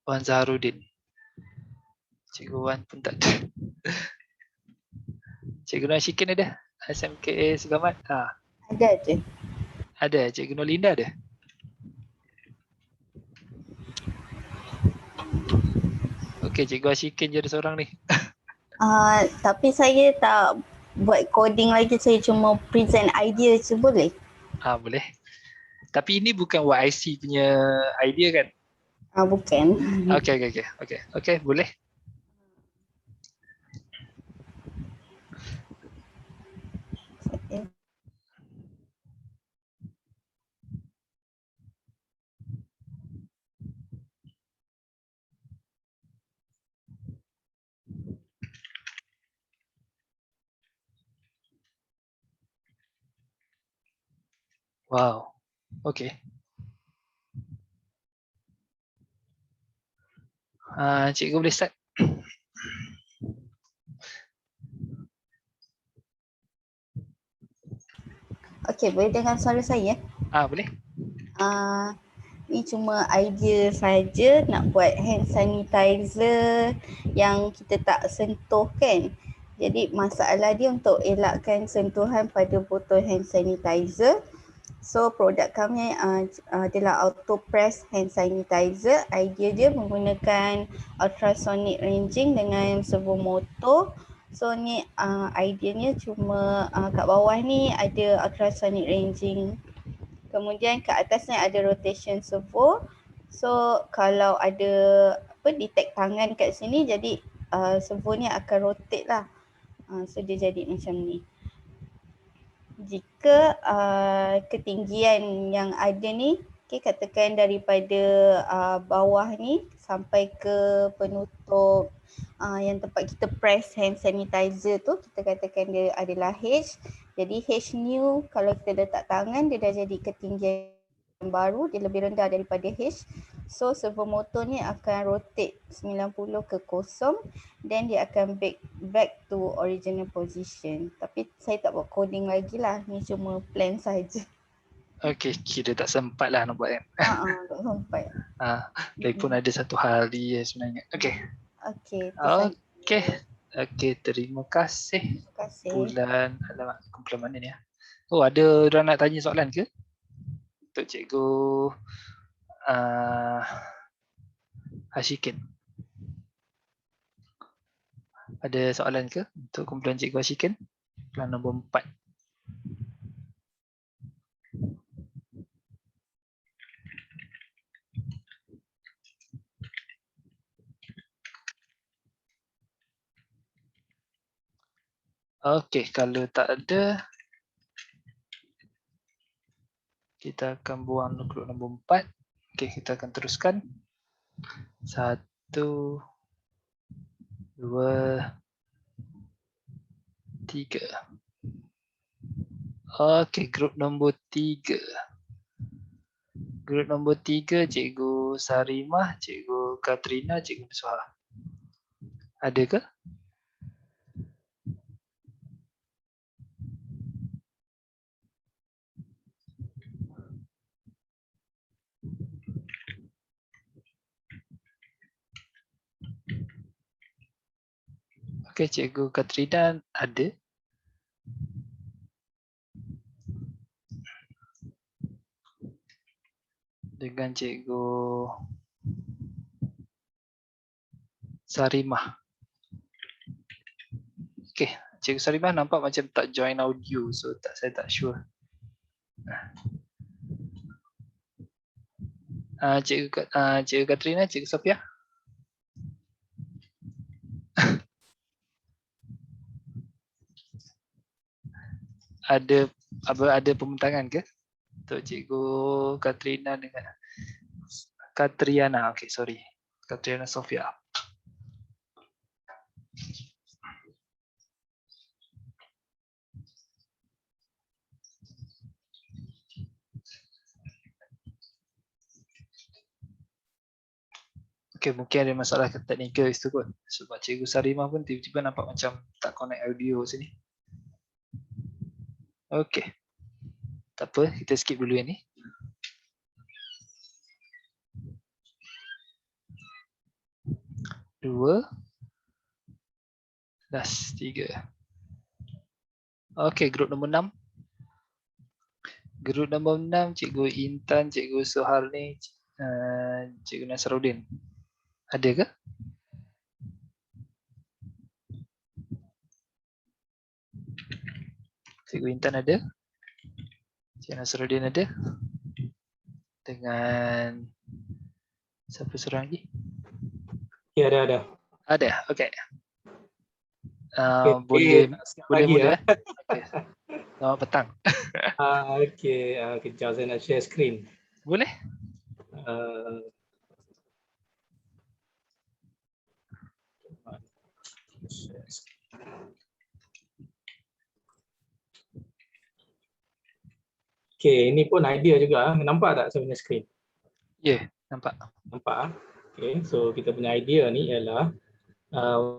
Wan Zaharudin. Cikgu Wan pun tak ada. Cikgu Nur Ashikin ada? SMKA Segamat? Ada je. Ada. Cikgu Nolinda ada? Okay, Cikgu Ashikin je ada seorang ni. Tapi saya tak buat coding lagi, saya cuma present idea je, boleh? Boleh. Tapi ini bukan YIC punya idea kan? Bukan. Okay, boleh. Wow. Okay. Cikgu boleh start. Okay, boleh dengar suara saya? Boleh. Ni cuma idea saja nak buat hand sanitizer yang kita tak sentuh kan. Jadi masalah dia untuk elakkan sentuhan pada botol hand sanitizer. So produk kami adalah auto press hand sanitizer. Idea dia menggunakan ultrasonic ranging dengan servo motor. So ni ideanya cuma kat bawah ni ada ultrasonic ranging. Kemudian kat atasnya ada rotation servo. So kalau ada detect tangan kat sini, jadi servo ni akan rotate lah. So dia jadi macam ni. jika ketinggian yang ada ni, katakan daripada bawah ni sampai ke penutup yang tempat kita press hand sanitizer tu, kita katakan dia adalah H. Jadi H new kalau kita letak tangan, dia dah jadi ketinggian baru, dia lebih rendah daripada H. So servo motor ni akan rotate 90 ke kosong, then dia akan back to original position. Tapi saya tak buat coding lagi lah, ni cuma plan saja. Okey, kira tak sempat lah nak buat kan. Tak sempat. Lagipun ada satu hari sebenarnya. Okey. Okey. Okey, terima kasih. Terima kasih. Alamak, kumpulan mana ni ya? Oh, ada orang nak tanya soalan ke? Untuk Cikgu Hashikin. Ada soalan ke untuk kumpulan Cikgu Hashikin? Kumpulan nombor 4. Okey, kalau tak ada, kita akan buang grup nombor 4. Okey, kita akan teruskan. 1, 2, 3. Okey, grup nombor 3. Grup nombor 3, Cikgu Sarimah, Cikgu Katrina, Cikgu Suha. Ada ke? Okey, Cikgu Katrina ada. Dengan Cikgu Sarimah. Okey, Cikgu Sarimah nampak macam tak join audio, so saya tak sure. Cikgu Katrina, Cikgu Sofia. Ada pembentangan ke untuk Cikgu Katrina dengan Katriana? Okey, sorry. Katriana Sofia. Okey, mungkin ada masalah teknikal itu kot. Sebab Cikgu Sarimah pun tiba-tiba nampak macam tak connect audio sini. Okey. Tak apa, kita skip dulu yang ni. Dua. Last 3. Okey, grup nombor 6. Grup nombor 6, Cikgu Intan, Cikgu Suharni, Cikgu Nasruddin. Ada ke? Cikgu Intan ada? Cikgu Nasruddin ada? Dengan siapa seorang lagi? Ya, ada. Ada, okey. Boleh Boleh. Okay. Selamat petang. Okey, kejap saya nak share screen. Boleh? Okey, ini pun idea juga. Nampak tak saya punya screen? Ya, nampak. Nampak. Okey, so kita punya idea ni ialah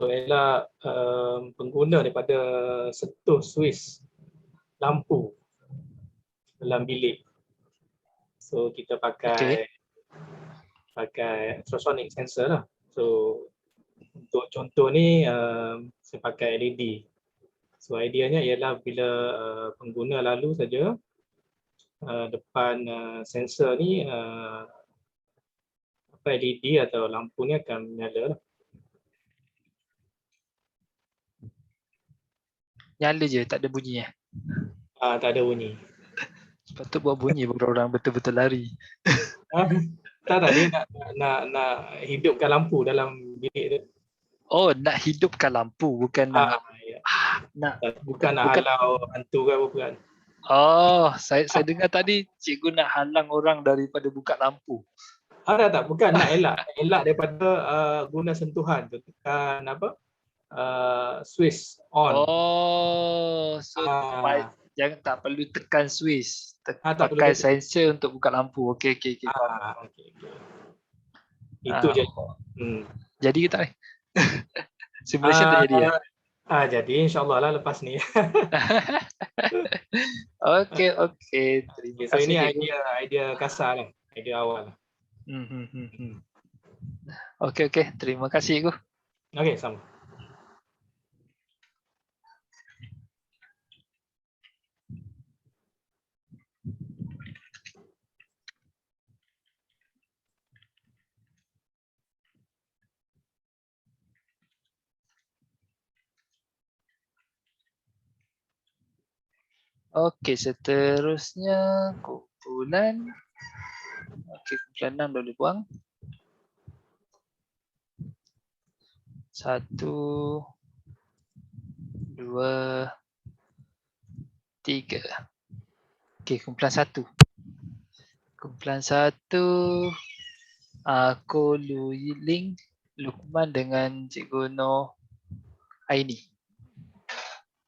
ialah pengguna daripada sentuh switch lampu dalam bilik. So kita pakai ultrasonic sensor lah. So untuk contoh ni saya pakai LED. So ideanya ialah bila pengguna lalu saja depan sensor ni LED atau lampu ni akan menyala lah. Nyala je, tak ada bunyi Tak ada bunyi. Sepatut buat bunyi baru orang betul-betul lari. Tak dia nak hidupkan lampu dalam bilik tu. Oh, nak hidupkan lampu, bukan nak Bukan nak halau hantu ke apa bukan. Oh, saya dengar tadi cikgu nak halang orang daripada buka lampu. Tak, bukan nak elak daripada guna sentuhan tu, tekan apa? Switch on. Oh, so jangan tak perlu tekan switch, tak perlu pakai tekan. sensor untuk buka lampu. Okey. Okey. Itu je. Jadi ke tak ni? Simulation tak jadi ya? Jadi insya-Allah lah lepas ni. Okey. Terima So kasih. ini cikgu. idea kasar lah, idea awal lah. Okey. Terima kasih cikgu. Okey, sama. Okey, seterusnya kumpulan. Okey, kumpulan 6 dah boleh buang. 1, 2, 3. Okey, kumpulan 1. Kumpulan 1 aku Luiling, Lukman dengan Cikgu Noh Aini.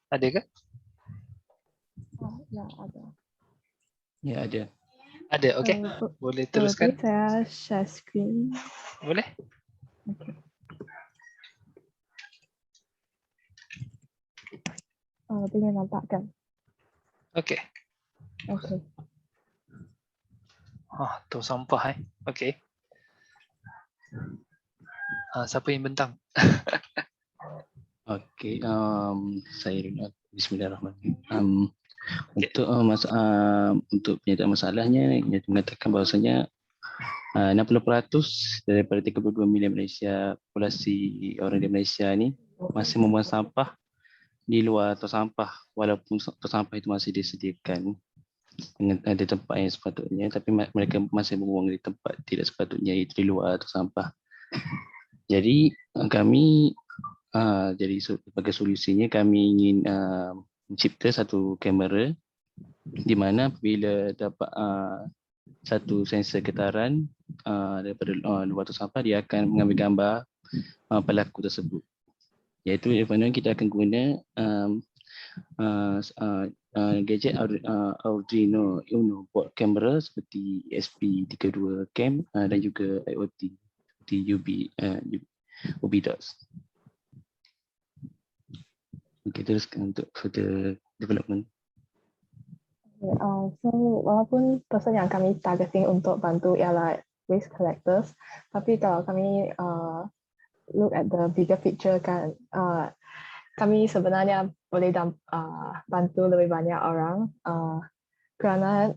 Ada ke? Ya, ada. Ada, okey. Boleh teruskan. Saya share screen. Boleh? Boleh nampak kan? Okey. Tu sampah Okey. Siapa yang bentang? Okey, saya Bismillahirrahmanirrahim. Untuk penyataan masalahnya, ia mengatakan bahawasanya 60% daripada 32 milion Malaysia, populasi orang di Malaysia ni masih membuang sampah di luar tong sampah, walaupun tong sampah itu masih disediakan dengan ada tempat yang sepatutnya, tapi mereka masih membuang di tempat tidak sepatutnya, iaitu di luar tong sampah. Jadi kami sebagai solusinya kami ingin mencipta satu kamera di mana apabila dapat satu sensor getaran daripada luar tong sampah, dia akan mengambil gambar pelaku tersebut. Iaitu di mana kita akan guna gadget Arduino Uno board kamera seperti ESP32 cam dan juga IoT seperti UB dots. Okey, teruskan untuk further development. So walaupun person yang kami targeting untuk bantu ialah waste collectors, tapi kalau kami look at the bigger picture kan, kami sebenarnya boleh bantu lebih banyak orang kerana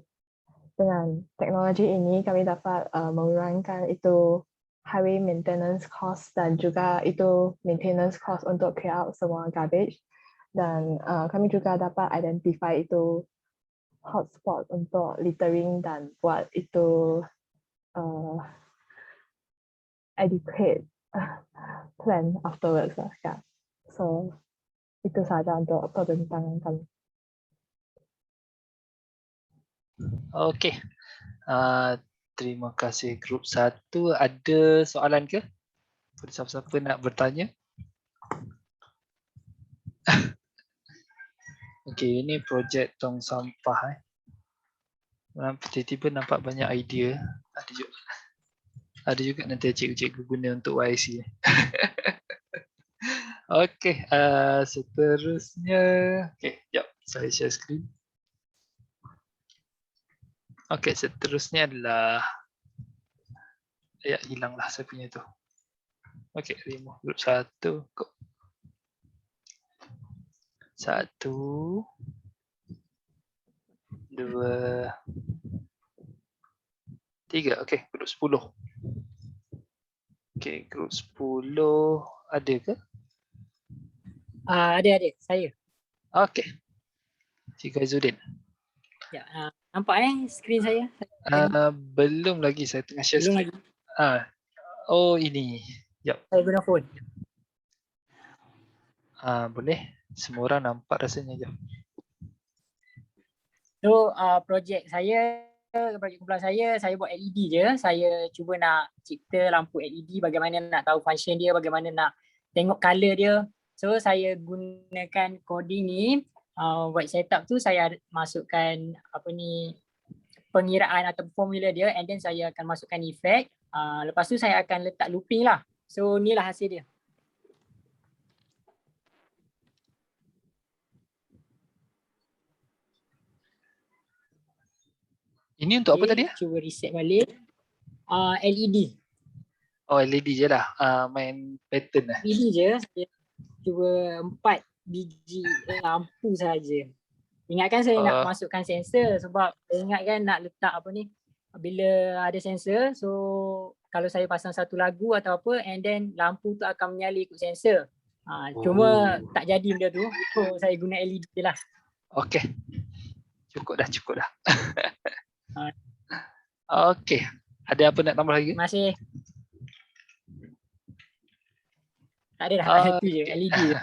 dengan teknologi ini kami dapat mengurangkan itu highway maintenance cost dan juga itu maintenance cost untuk clear out semua garbage, dan kami juga dapat identify itu hotspot untuk littering dan buat itu educate plan afterwards lah. Yeah. So itu sahaja untuk perbincangan kami. Okey. Terima kasih grup 1. Ada soalan ke? Siapa-siapa nak bertanya? Okey, ini projek tong sampah. Tiba-tiba nampak banyak idea. Ada juga nanti cikgu-cikgu guna untuk YC. Okey, seterusnya. Okey, jap, saya share screen. Okey, seterusnya adalah hilanglah saya punya tu. Okey, remove group 1. 1, 2, 3. Okey, group 10. Okey, group 10 ada ke? Ada, saya. Okey. Cikgu Aizudin. Ya, nampak skrin saya? Belum lagi, saya tengah share screen. Oh, ini. Jap. Saya guna phone. Boleh? Semua orang nampak rasanya. Jap. So projek kumpulan saya buat LED je. Saya cuba nak cipta lampu LED, bagaimana nak tahu function dia, bagaimana nak tengok color dia. So saya gunakan coding ni, buat setup tu saya masukkan pengiraan atau formula dia, and then saya akan masukkan efek. Lepas tu saya akan letak looping lah. So inilah hasil dia. Ini untuk apa tadi? Cuba reset balik. LED. Oh, LED je lah. Main pattern lah. LED je. Saya cuba 4 biji lampu saja. Ingatkan saya nak masukkan sensor, sebab saya ingatkan nak letak bila ada sensor, so kalau saya pasang satu lagu atau apa, and then lampu tu akan menyala ikut sensor. Cuma tak jadi benda tu. So saya guna LED je lah. Okey. Cukup dah. Okey. Ada apa nak tambah lagi? Terima kasih. Tak ada dah. Itu je, LED je.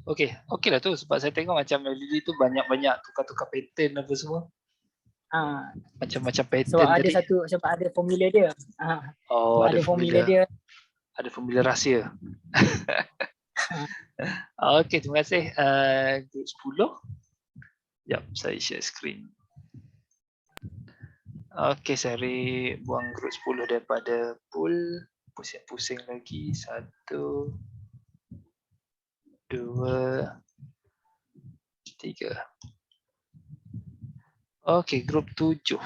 Okey lah tu, sebab saya tengok macam LED tu banyak-banyak tukar-tukar pattern apa semua. Macam-macam pattern so, ada tadi. sebab ada formula dia. Ada formula dia. Ada formula rahsia. Okey, terima kasih. Group 10. Jap, saya share screen. Okey, saya buang group 10 daripada pool. Pusing-pusing lagi. 1, 2, 3. Okey, group 7.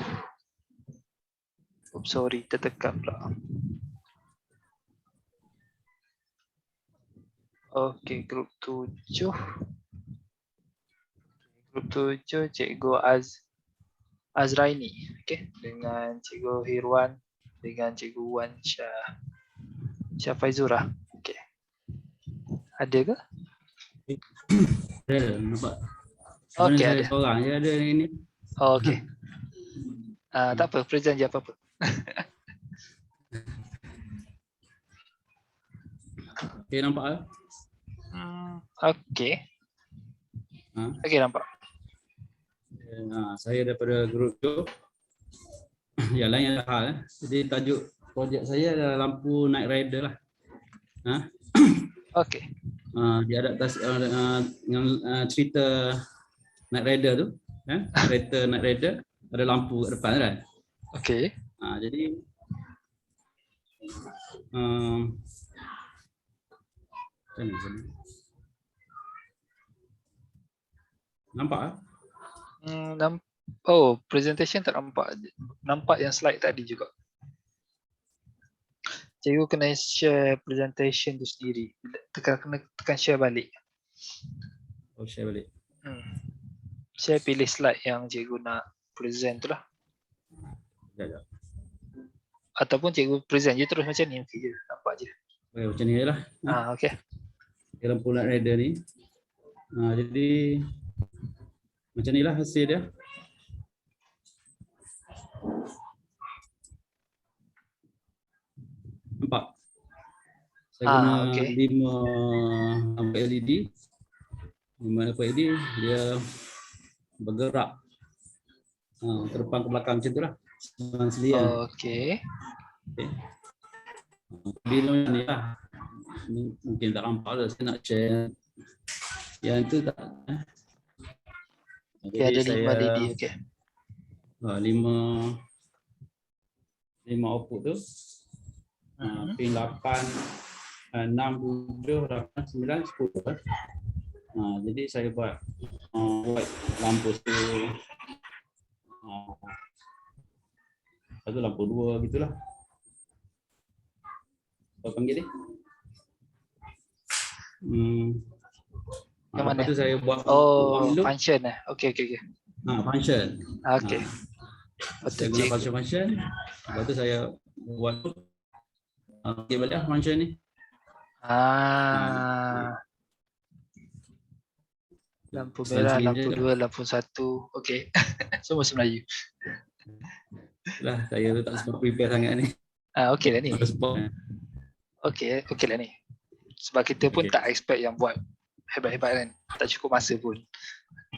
Oops, sorry, tertekan pula. Okey, group 7. Group 7, Cikgu Azraini, okey, dengan Cikgu Hirwan, dengan Cikgu Wan Syafaizurah. Okey. Ada ke? Ada, nampak. Okey, ada. Seorang je ada ini. Okey. Tak apa, present je apa-apa. Okey, nampak ke? Okey. Okey, nampak. Saya daripada grup tu. Yang lain ada hal. Jadi tajuk projek saya adalah lampu Night Rider lah. Okey. Dia adaptasi dengan cerita Night Rider tu. Kereta Night Rider ada lampu kat depan kan. Okey. Jadi nampak ah? Oh, presentation tak nampak. Nampak yang slide tadi juga. Cikgu kena share presentation tu sendiri. Kena tekan share balik. Oh, share balik. Share pilih slide yang cikgu nak present tu lah. Sekejap. Ataupun cikgu present je terus macam ni. Okey je. Nampak je. Okay, macam ni je lah. Okey. Lampu Night Rider ni. Jadi macam ni lah hasil dia. Nampak? Saya guna 5 lampu LED. 5 lampu LED dia bergerak ke depan ke belakang macam tu lah. Okey. Bila ni lah. Mungkin tak nampak lah. Saya nak share. Yang tu tak. Jadi ada 5 LED. Okey. 5 output tu. Pin 8, 6, 7, 8, 9, 10. Jadi saya buat lampu tu. Satu lampu 2 gitulah. Apa panggil dia? Yang mana? Lepas tu saya buat function Okey. Function. Okey. Saya guna function. Lepas tu saya buat dia balik function ni. Lampu merah, lampu 2, lampu 1. Okey. Semua bahasa Melayu. Lah, saya tu tak sempat prepare sangat ni. Okey lah ni. Okey lah ni. Sebab kita pun tak expect yang buat hebat-hebat kan. Tak cukup masa pun.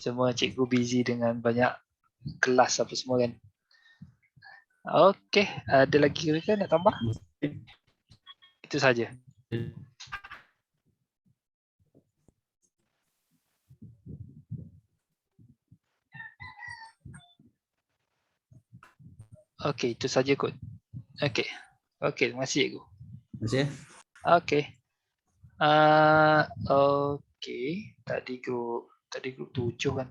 Semua cikgu busy dengan banyak kelas apa semua kan. Okey, ada lagi ke nak tambah? Itu saja. Okey, itu saja kot. Okey. Okey, terima kasih cikgu. Terima kasih. Okey. Okey, tadi grup 7 kan.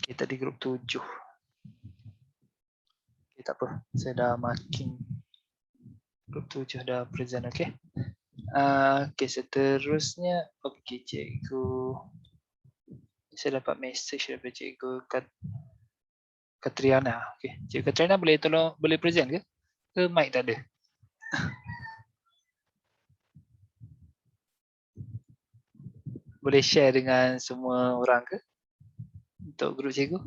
Okey, tadi grup 7. Okey, tak apa. Saya dah marking grup 7 dah present, okey. Okey, seterusnya okey cikgu. Saya dapat message daripada cikgu Katriana. Okey, cikgu Katriana boleh present ke? Ke mic tak ada? Boleh share dengan semua orang ke? Untuk grup cikgu?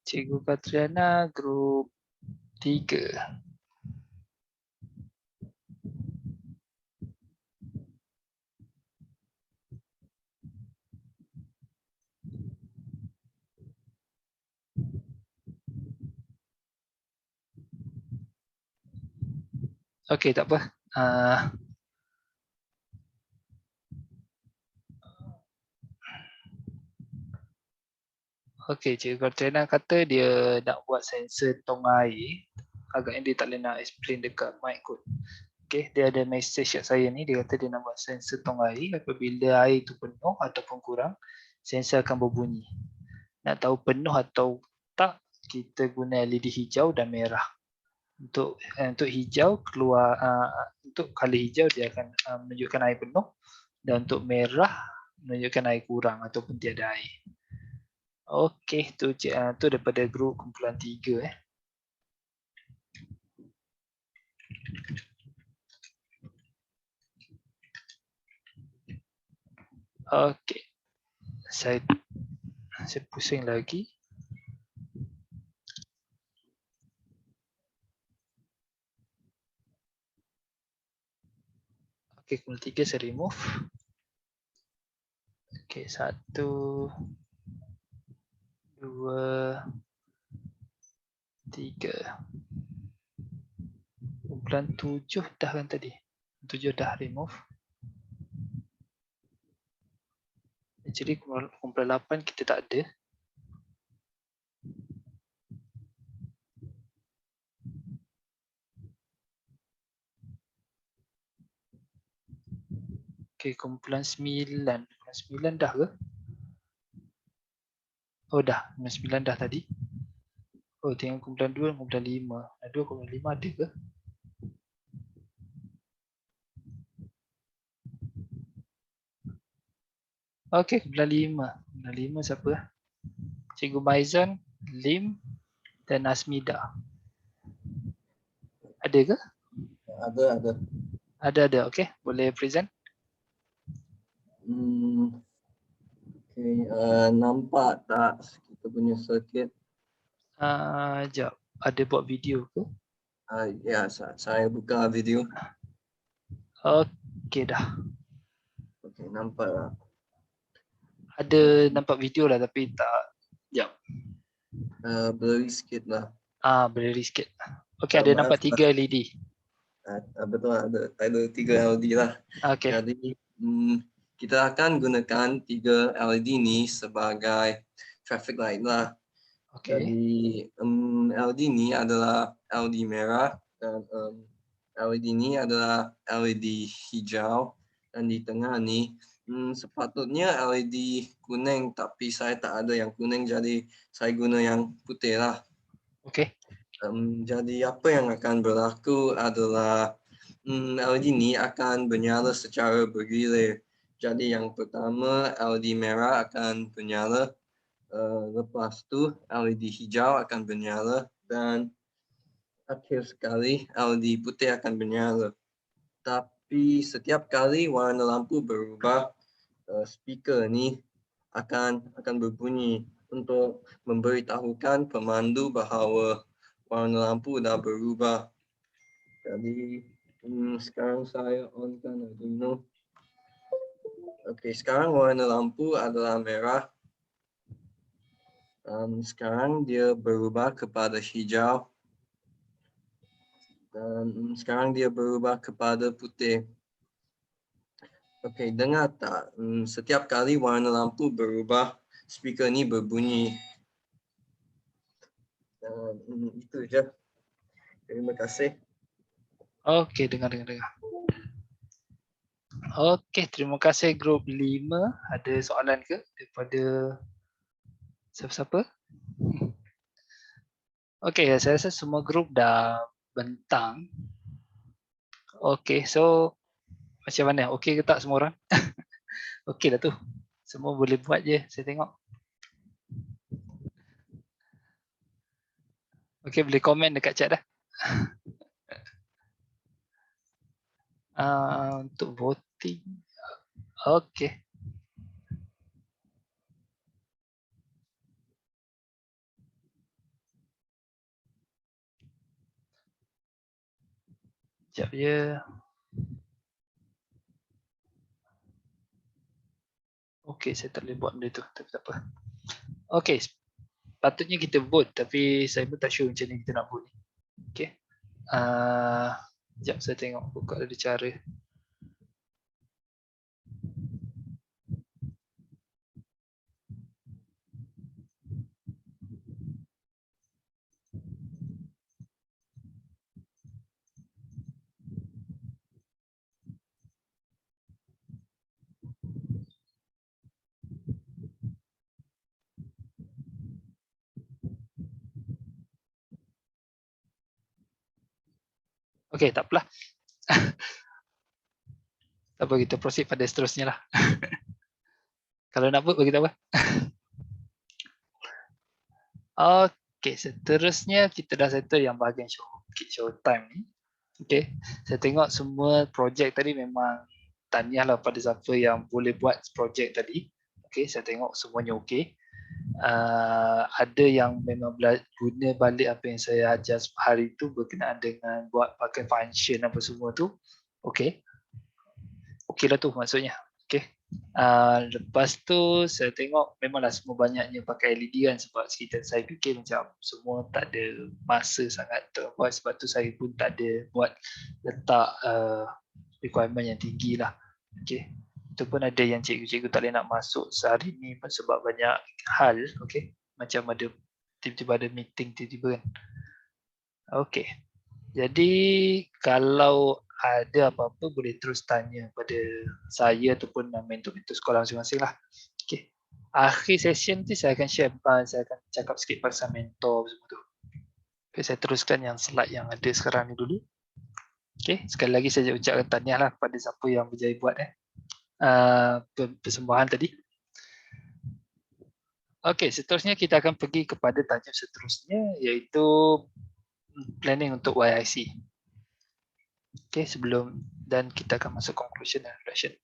Cikgu Katriana grup 3. Okey, tak apa. Okey, Cikgu Katriana kata dia nak buat sensor tong air. Agaknya dia tak boleh nak explain dekat mic kot. Okey, dia ada message kat saya ni. Dia kata dia nak buat sensor tong air. Apabila air tu penuh ataupun kurang, sensor akan berbunyi. Nak tahu penuh atau tak, kita guna LED hijau dan merah. Untuk hijau keluar, untuk color hijau dia akan menunjukkan air penuh, dan untuk merah menunjukkan air kurang ataupun tiada air. Okey, tu daripada grup kumpulan 3 . Okey. Saya pusing lagi. Okey, kumpulan 3 saya remove. Okey, 1 2 3. Kumpulan 7 dah kan tadi? 7 dah remove. Actually kumpulan 8 kita tak ada. Okey, kumpulan 9. Kumpulan 9 dah ke? Oh dah, kumpulan 9 dah tadi. Oh, tinggal kumpulan 2 dan kumpulan 5. 2 kumpulan 5 ada ke? Okey, kumpulan 5. Kumpulan 5 siapa? Cikgu Maizan, Lim dan Asmida. Ada ke? Ada. Ada. Okey, boleh present? Okey, nampak tak kita punya circuit? Sekejap. Ada buat video ke? Ya, saya buka video. Okey dah. Okey, nampak tak? Ada nampak video lah tapi tak. Sekejap. Blurry sikit lah. Blurry sikit. Okey, ada nampak 3 LED. Betul, ada 3 LED lah. Okey. Jadi kita akan gunakan 3 LED ni sebagai traffic light lah. Okay. Jadi LED ni adalah LED merah dan LED ni adalah LED hijau, dan di tengah ni sepatutnya LED kuning tapi saya tak ada yang kuning, jadi saya guna yang putih lah. Okey. Jadi apa yang akan berlaku adalah LED ni akan bernyala secara bergilir. Jadi yang pertama LED merah akan bernyala, lepas tu LED hijau akan bernyala, dan akhir sekali LED putih akan bernyala. tapi setiap kali warna lampu berubah, speaker ni akan berbunyi untuk memberitahukan pemandu bahawa warna lampu dah berubah. Jadi sekarang saya onkan Arduino. Okey, sekarang warna lampu adalah merah. Sekarang dia berubah kepada hijau. Dan sekarang dia berubah kepada putih. Okey, dengar tak? Setiap kali warna lampu berubah, speaker ni berbunyi. Itu je. Terima kasih. Okey, dengar. Okey, terima kasih grup 5. Ada soalan ke daripada siapa-siapa? Okey, saya rasa semua grup dah bentang. Okey, so macam mana? Okey ke tak semua orang? Okey lah tu. Semua boleh buat je, saya tengok. Okey, boleh komen dekat chat dah. Untuk voting. Okey. Sekejap je. Okey, saya tak boleh buat benda tu, tapi tak apa. Okey, patutnya kita vote tapi saya pun tak sure macam mana kita nak vote ni. Okey. Sekejap saya tengok buka ada cara. Okey, tak apalah. Tak apa, kita proceed pada seterusnya lah. Kalau nak vote, bagi tahu. Okey, seterusnya kita dah settle yang bahagian show time ni. Okey, saya tengok semua projek tadi memang tahniah lah pada siapa yang boleh buat projek tadi. Okey, saya tengok semuanya okey. Ada yang memang guna balik apa yang saya ajar hari tu berkenaan dengan buat pakai function apa semua tu. Okey. Okey lah tu maksudnya. Okey. Lepas tu saya tengok memanglah semua banyaknya pakai LED kan, sebab saya fikir macam semua tak ada masa sangat untuk buat, sebab tu saya pun tak ada buat letak requirement yang tinggi lah. Okey. Itu pun ada yang cikgu-cikgu tak boleh nak masuk sehari ni sebab banyak hal. Okey. Macam ada tiba-tiba ada meeting tiba-tiba kan. Okey. Jadi kalau ada apa-apa boleh terus tanya pada saya ataupun mentor-mentor sekolah masing-masing lah. Okay. Akhir session tu saya akan share, saya akan cakap sikit pasal mentor semua tu. Okay, saya teruskan yang slide yang ada sekarang ni dulu. Okay, sekali lagi saya ucapkan tahniah lah kepada siapa yang berjaya buat persembahan tadi. Okay, seterusnya kita akan pergi kepada tajuk seterusnya, iaitu planning untuk YIC. Okay, sebelum dan kita akan masuk conclusion dan reflection.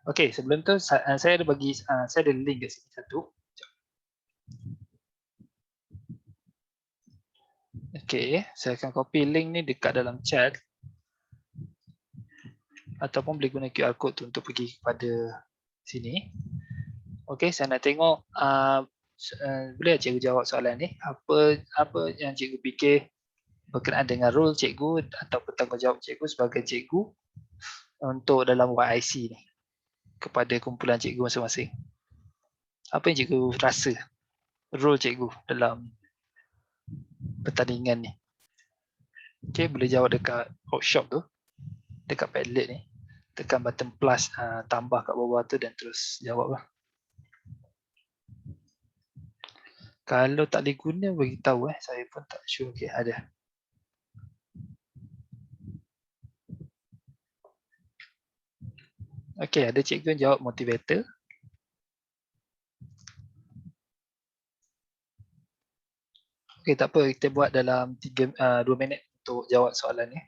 Okay, sebelum tu saya ada bagi saya ada link kat sini satu. Okay, saya akan copy link ni dekat dalam chat ataupun boleh guna QR code tu untuk pergi kepada sini. Okay, saya nak tengok boleh cikgu jawab soalan ni, apa yang cikgu fikir berkenaan dengan role cikgu atau tanggungjawab cikgu sebagai cikgu untuk dalam YIC ni kepada kumpulan cikgu masing-masing. Apa yang cikgu rasa role cikgu dalam pertandingan ni? Okay, boleh jawab dekat workshop tu, dekat Padlet ni. Tekan button plus, tambah kat bawah tu dan terus jawab lah. Kalau tak boleh guna, beritahu saya pun tak sure. Okay, ada. Okay, ada cikgu yang jawab motivator. Okay, tak apa, kita buat dalam 2 minit untuk jawab soalan ni.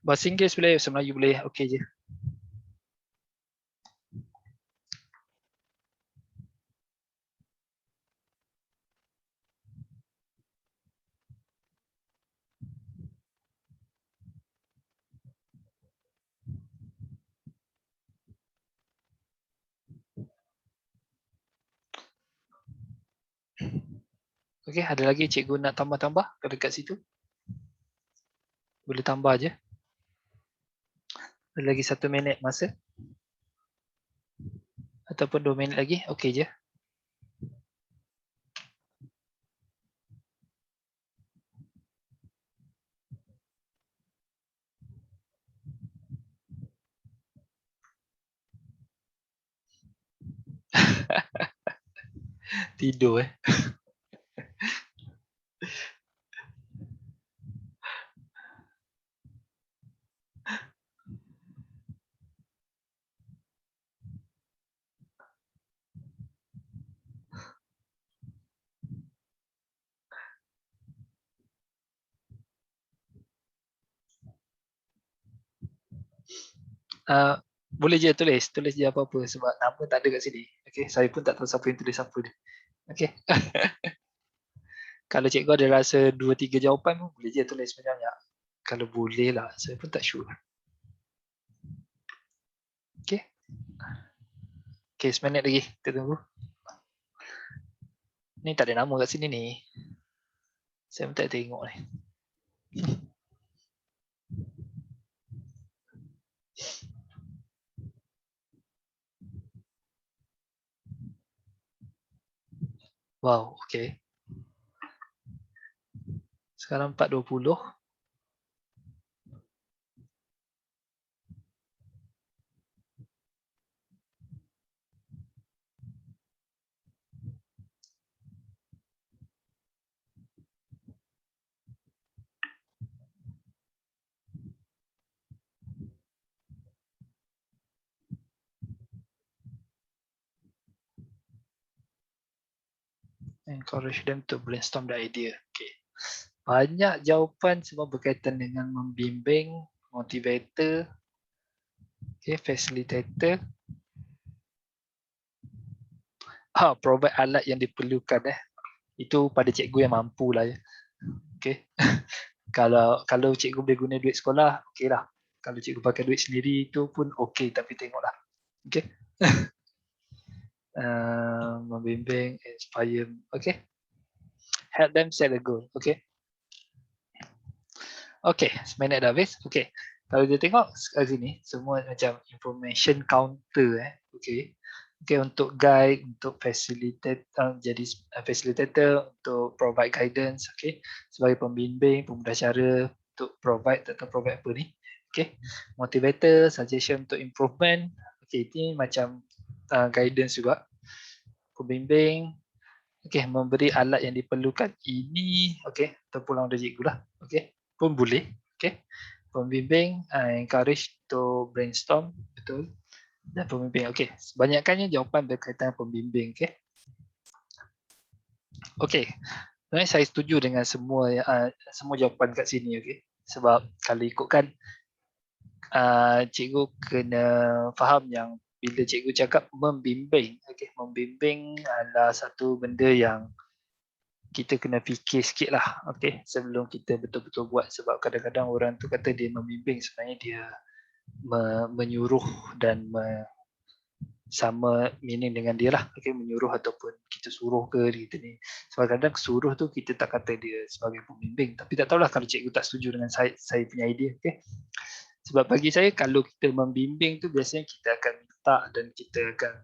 Bahasa Inggeris boleh, bahasa Melayu boleh, okey je. Okey, ada lagi cikgu nak tambah-tambah dekat situ? Boleh tambah je. Ada lagi 1 minit masa. Ataupun 2 minit lagi, okey je. Tidur boleh je tulis je apa-apa sebab nama tak ada kat sini. Okey, saya pun tak tahu siapa yang tulis apa dia. Okey. Kalau cikgu ada rasa 2-3 jawapan pun boleh je tulis banyak-banyak. Kalau boleh lah, saya pun tak sure. Okey. Okey, seminit lagi. Kita tunggu. Ni tak ada nama kat sini ni. Saya pun tak tengok ni. Wow, okey. Sekarang 4.20. Encourage them to brainstorm the idea. Okay. Banyak jawapan semua berkaitan dengan membimbing, motivator, okay, facilitator. Provide alat yang diperlukan. Itu pada cikgu yang mampu lah. Okay. kalau cikgu boleh guna duit sekolah, okey lah. Kalau cikgu pakai duit sendiri itu pun okey, tapi tengoklah. Okay. Membimbing, inspire, okay. Help them set a goal, okay. Okay, seminit dah habis. Okay, kalau dia tengok kat sini, semua macam information counter, okay. Okay, untuk guide, untuk facilitate, jadi facilitator, untuk provide guidance, okay. Sebagai pembimbing, pemudasyara, untuk provide atau provide apa ni, okay. Motivator, suggestion untuk improvement, okay, ini macam guidance juga. Pembimbing, okay, memberi alat yang diperlukan ini, okay, terpulang dari cikgu lah, okay, pun boleh, okay. Pembimbing, encourage to brainstorm, betul. Dan pembimbing, okay, sebanyakkannya jawapan berkaitan pembimbing, okay. Okay, sebenarnya saya setuju dengan semua jawapan kat sini, okay. Sebab kalau ikutkan, cikgu kena faham yang bila cikgu cakap membimbing, okay, membimbing adalah satu benda yang kita kena fikir sikit lah, okay, sebelum kita betul-betul buat. Sebab kadang-kadang orang tu kata dia membimbing, sebenarnya dia menyuruh dan sama meaning dengan dia lah, okay, menyuruh ataupun kita suruh ke kita ni. Sebab kadang suruh tu kita tak kata dia sebagai pembimbing, tapi tak tahulah kalau cikgu tak setuju dengan saya punya idea, okay. Sebab bagi saya kalau kita membimbing tu biasanya kita akan minta dan kita akan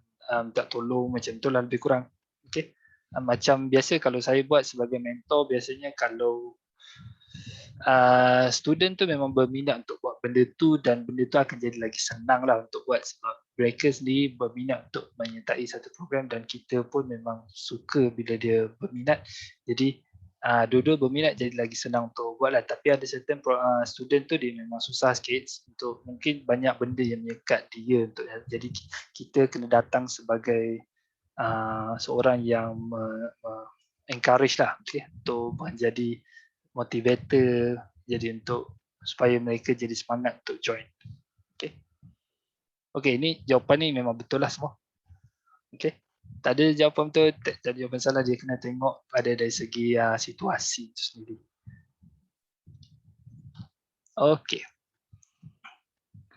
minta tolong macam tu lah lebih kurang, okay. Macam biasa kalau saya buat sebagai mentor, biasanya kalau student tu memang berminat untuk buat benda tu dan benda tu akan jadi lagi senang lah untuk buat sebab mereka sendiri berminat untuk menyertai satu program dan kita pun memang suka bila dia berminat. Jadi dua-dua berminat jadi lagi senang untuk buat lah. Tapi ada certain student tu dia memang susah sikit untuk mungkin banyak benda yang menyekat dia untuk jadi kita kena datang sebagai seorang yang encourage lah, okay, untuk menjadi motivator, jadi untuk supaya mereka jadi semangat untuk join. Okay. Okay, ini jawapan ni memang betul lah semua. Okay. Tak ada jawapan betul, tak ada jawapan salah, dia kena tengok pada dari segi situasi itu sendiri. Okay.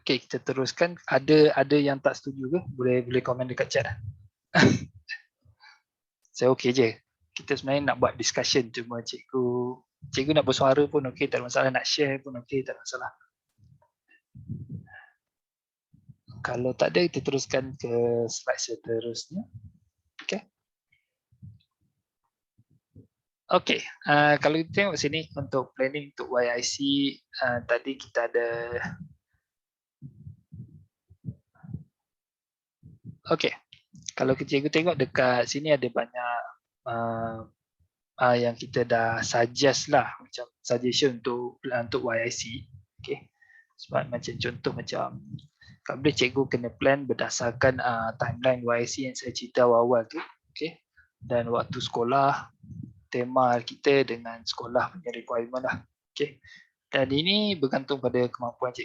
Okay, kita teruskan. Ada yang tak setuju ke? Boleh komen dekat chat lah. Saya okey je. Kita sebenarnya nak buat discussion, cuma cikgu nak bersuara pun okey, tak ada masalah. Nak share pun okey, tak ada masalah. Kalau tak ada, kita teruskan ke slide seterusnya. Okay. Okay, kalau kita tengok sini untuk planning untuk YIC, tadi kita ada. Okay, kalau cikgu tengok dekat sini ada banyak yang kita dah suggest lah, macam suggestion untuk YIC. Okay, sebab macam contoh macam kalau boleh cikgu kena plan berdasarkan timeline YIC yang saya cerita awal-awal tu. Okay, dan waktu sekolah, tema kita dengan sekolah punya requirement lah. Okay, dan ini bergantung pada kemampuan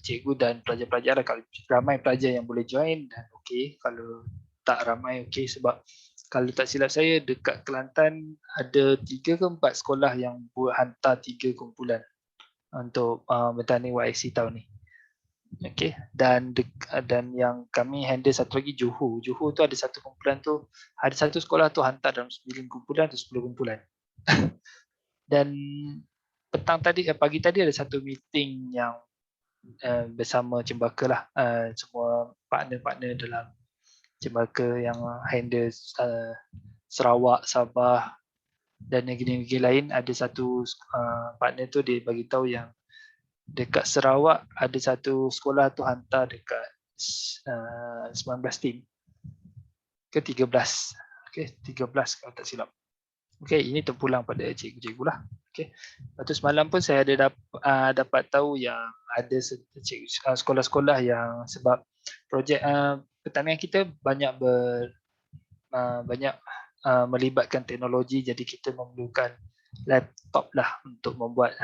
cikgu dan pelajar-pelajar lah. Kalau ramai pelajar yang boleh join dan okey, kalau tak ramai okey, sebab kalau tak silap saya dekat Kelantan ada 3 ke 4 sekolah yang hantar 3 kumpulan untuk bertanding YIC tahun ni. Okey, dan yang kami handle satu lagi Johor. Johor tu ada satu kumpulan tu, ada satu sekolah tu hantar dalam 9 kumpulan atau 10 kumpulan. Dan pagi tadi ada satu meeting yang bersama Cempaka lah, semua partner-partner dalam Cempaka yang handle Sarawak, Sabah dan negeri-negeri lain. Ada satu partner tu dia bagi tahu yang dekat Sarawak ada satu sekolah tu hantar dekat 19 tim ke 13. Okey, 13 kalau tak silap. Okey, ini terpulang pada cikgu-cikgu lah. Okey. Lepas tu semalam pun saya ada dapat tahu yang ada sekolah-sekolah yang sebab projek pertanian kita banyak melibatkan teknologi, jadi kita memerlukan laptop lah untuk membuat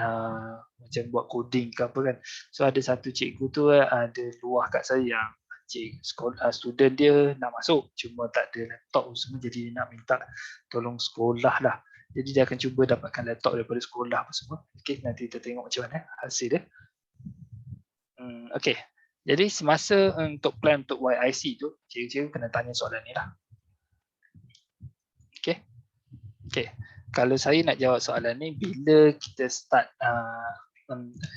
macam buat coding ke apa kan. So ada satu cikgu tu ada luah kat saya yang student dia nak masuk cuma tak ada laptop semua, jadi dia nak minta tolong sekolah lah. Jadi dia akan cuba dapatkan laptop daripada sekolah apa semua. Okey, nanti kita tengok macam mana hasil dia. Okey. Jadi semasa untuk plan untuk YIC tu, cikgu-cikgu kena tanya soalan ni lah. Okey. Okey. Kalau saya nak jawab soalan ni, bila kita start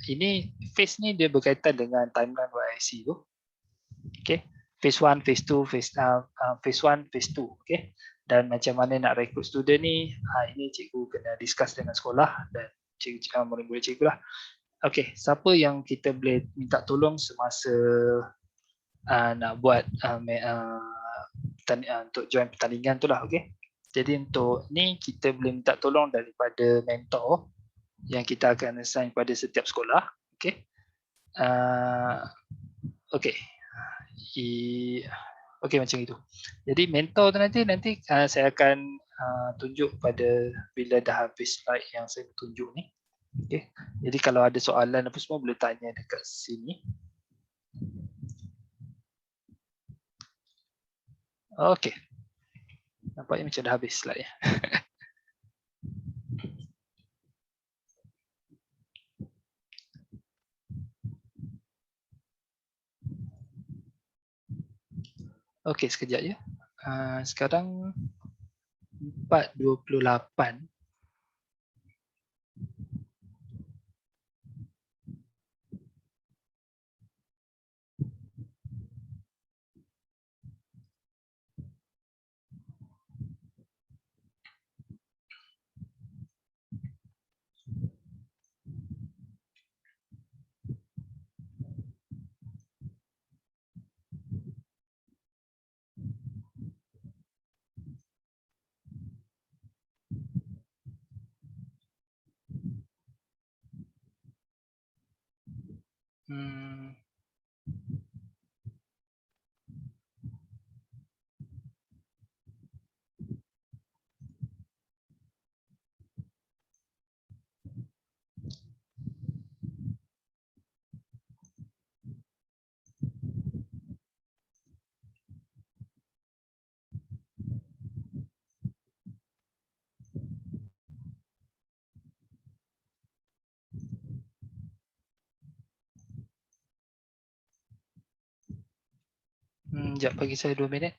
ini phase ni dia berkaitan dengan timeline YIC tu. Okay, phase 1, phase 2, phase 1, phase 2. Okay, dan macam mana nak rekrut student ni, ini cikgu kena discuss dengan sekolah dan murid-murid cikgu lah. Okay, siapa yang kita boleh minta tolong semasa nak buat untuk join pertandingan tu lah. Okay, jadi untuk ni kita boleh minta tolong daripada mentor yang kita akan assign pada setiap sekolah. Okay, okay. Okey, macam itu. Jadi mentor tu nanti saya akan tunjuk pada bila dah habis slide yang saya tunjuk ni. Okey. Jadi kalau ada soalan apa semua boleh tanya dekat sini. Okey. Nampaknya macam dah habis slide ya. Okey, sekejap ya. Sekarang 4:28. Sekejap, bagi saya 2 minit.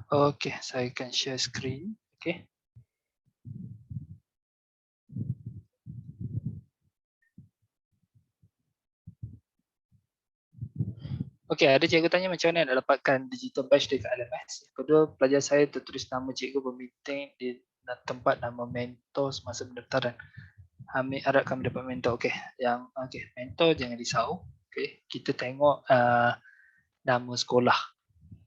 Okey, saya akan share screen. Okey. Okey, ada cikgu tanya macam mana nak dapatkan digital badge dekat LMS. Kedua, pelajar saya tertulis nama cikgu bermeeting di tempat nama mentor semasa pendaftaran. Hamid harap kami dapat mentor. Okey, mentor jangan risau. Okey, kita tengok nama sekolah.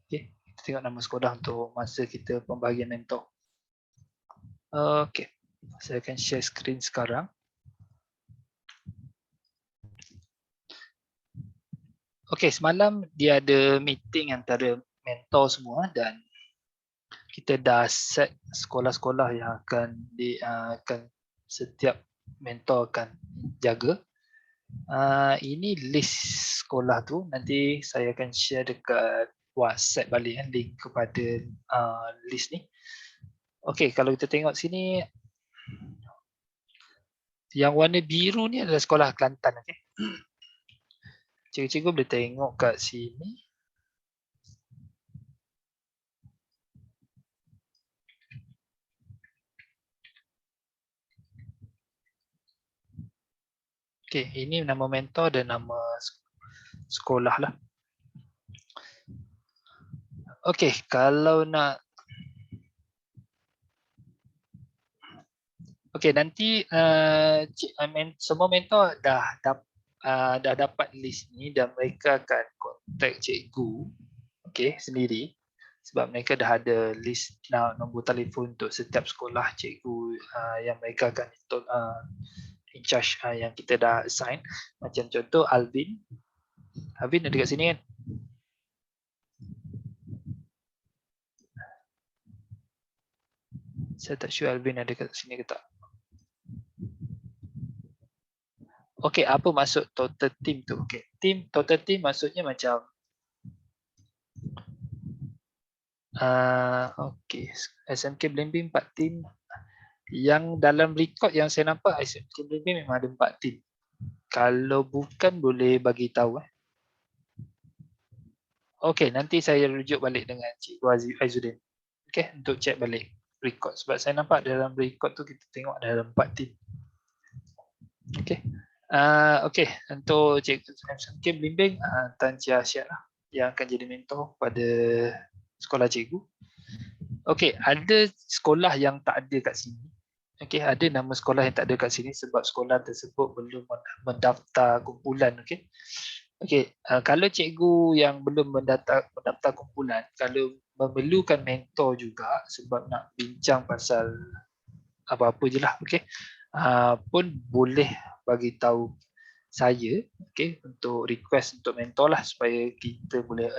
Okey, kita tengok nama sekolah untuk masa kita pembahagian mentor. Okey, saya akan share screen sekarang. Okey, semalam dia ada meeting antara mentor semua dan kita dah set sekolah-sekolah yang akan setiap mentor akan jaga. Ini list sekolah tu, nanti saya akan share dekat WhatsApp balik link kepada list ni. Okey, kalau kita tengok sini, yang warna biru ni adalah sekolah Kelantan. Okey. Cikgu-cikgu boleh tengok kat sini. Okey, ini nama mentor dan nama sekolah lah. Okey, kalau nak nanti semua mentor dah dapat list ni dan mereka akan contact cikgu sendiri sebab mereka dah ada list nombor telefon untuk setiap sekolah cikgu yang mereka akan in charge yang kita dah assign. Macam contoh Alvin ada kat sini kan? Saya tak sure Alvin ada kat sini ke tak. Okey, apa maksud total team tu? Okey, total team maksudnya macam okey, SMK Blimbing 4 team. Yang dalam record yang saya nampak SMK Blimbing memang ada 4 team. Kalau bukan boleh bagi tahu. Okey, nanti saya rujuk balik dengan Cikgu Aizuddin. Okey, untuk check balik record sebab saya nampak dalam record tu kita tengok ada 4 team. Okey. Okey, untuk Cikgu SMK Blimbing, Tan Chia Syed lah yang akan jadi mentor pada sekolah cikgu. Okey, ada sekolah yang tak ada kat sini. Okey, ada nama sekolah yang tak ada kat sini sebab sekolah tersebut belum mendaftar kumpulan. Okey. Okey, kalau cikgu yang belum mendaftar kumpulan, kalau memerlukan mentor juga sebab nak bincang pasal apa-apa je lah, okey, pun boleh bagi tahu saya, okey, untuk request untuk mentor lah supaya kita boleh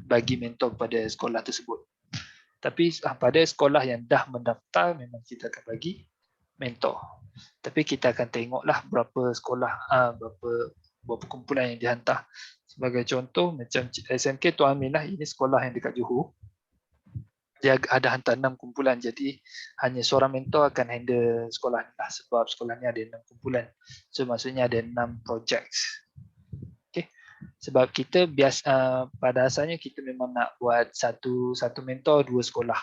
bagi mentor pada sekolah tersebut. Tapi pada sekolah yang dah mendaftar memang kita akan bagi mentor. Tapi kita akan tengoklah berapa sekolah, berapa kumpulan yang dihantar. Sebagai contoh macam SMK Tuan Aminah, ini sekolah yang dekat Johor. Dia ada hantar 6 kumpulan, jadi hanya seorang mentor akan handle sekolah ni lah sebab sekolah ni ada 6 kumpulan. So maksudnya ada 6 projects. Okay. Sebab kita biasa pada asalnya kita memang nak buat satu mentor 2 sekolah.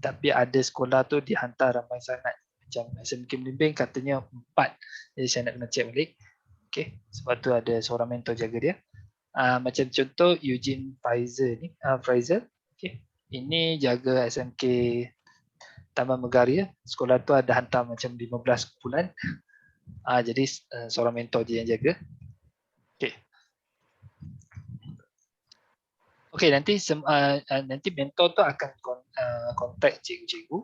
Tapi ada sekolah tu dihantar ramai sangat. Macam SMK Melimbing katanya 4. Jadi saya nak kena check balik. Okay. Sebab tu ada seorang mentor jaga dia. Macam contoh Eugene Fraser ni, Fraser. Okay. Ini jaga SMK Taman Megaria. Sekolah tu ada hantar macam 15 kumpulan. Jadi seorang mentor je yang jaga. Okay. Okay, nanti mentor tu akan kontak cikgu-cikgu.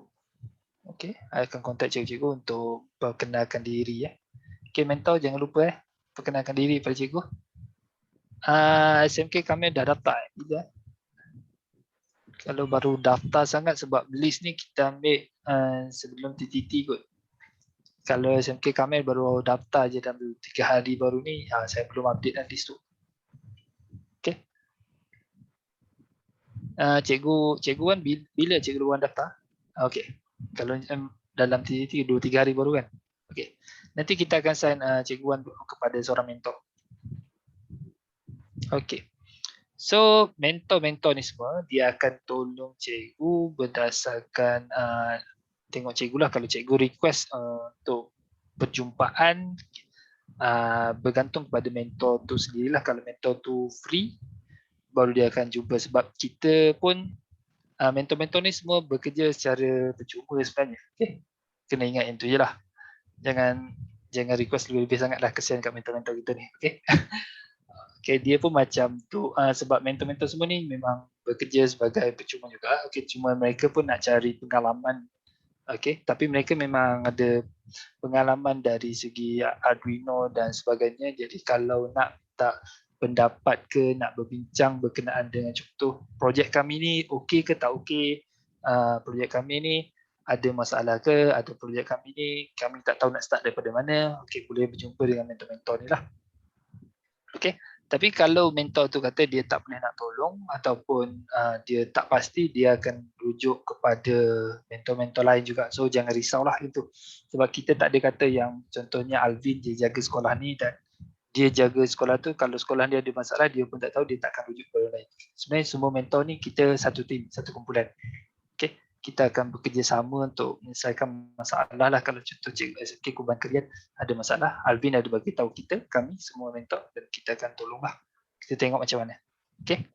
Okay, akan kontak cikgu-cikgu untuk perkenalkan diri. Okay, mentor jangan lupa perkenalkan diri pada cikgu. SMK kami dah daftar bila? Kalau baru daftar sangat sebab list ni kita ambil sebelum TTT kot. Kalau SMK kami baru daftar je dalam 3 hari baru ni, saya belum update list tu. Okay. Cikgu Wan, bila Cikgu Wan daftar? Okay. Kalau dalam 2-3 hari baru kan? Okay. Nanti kita akan sign Cikgu Wan kepada seorang mentor. Okay. So mentor-mentor ni semua dia akan tolong cikgu berdasarkan tengok cikgu lah. Kalau cikgu request untuk perjumpaan bergantung kepada mentor tu sendirilah. Kalau mentor tu free baru dia akan jumpa, sebab kita pun mentor-mentor ni semua bekerja secara percuma sebenarnya. Okay. Kena ingat yang tu je lah. Jangan request lebih-lebih sangat lah, kesian kat mentor-mentor kita ni. Okay. Okay, dia pun macam tu sebab mentor-mentor semua ni memang bekerja sebagai percuma juga. Okay, cuma mereka pun nak cari pengalaman. Okay, tapi mereka memang ada pengalaman dari segi Arduino dan sebagainya. Jadi kalau nak tak pendapat ke, nak berbincang berkenaan dengan contoh projek kami ni okey ke tak okey, projek kami ni ada masalah ke, atau projek kami ni kami tak tahu nak start daripada mana, okey, boleh berjumpa dengan mentor-mentor ni lah. Okey. Tapi kalau mentor tu kata dia tak boleh nak tolong ataupun dia tak pasti, dia akan rujuk kepada mentor-mentor lain juga. So jangan risaulah itu. Sebab kita tak ada kata yang contohnya Alvin dia jaga sekolah ni dan dia jaga sekolah tu, kalau sekolah dia ada masalah dia pun tak tahu, dia takkan rujuk kepada orang lain. Sebenarnya semua mentor ni kita satu tim, satu kumpulan. Okay. Kita akan bekerjasama untuk menyelesaikan masalah lah. Kalau contoh cikgu SMK Kuban Kerian ada masalah, Alvin ada bagi tahu kita, kami semua mentor, dan kita akan tolonglah. Kita tengok macam mana. Okay.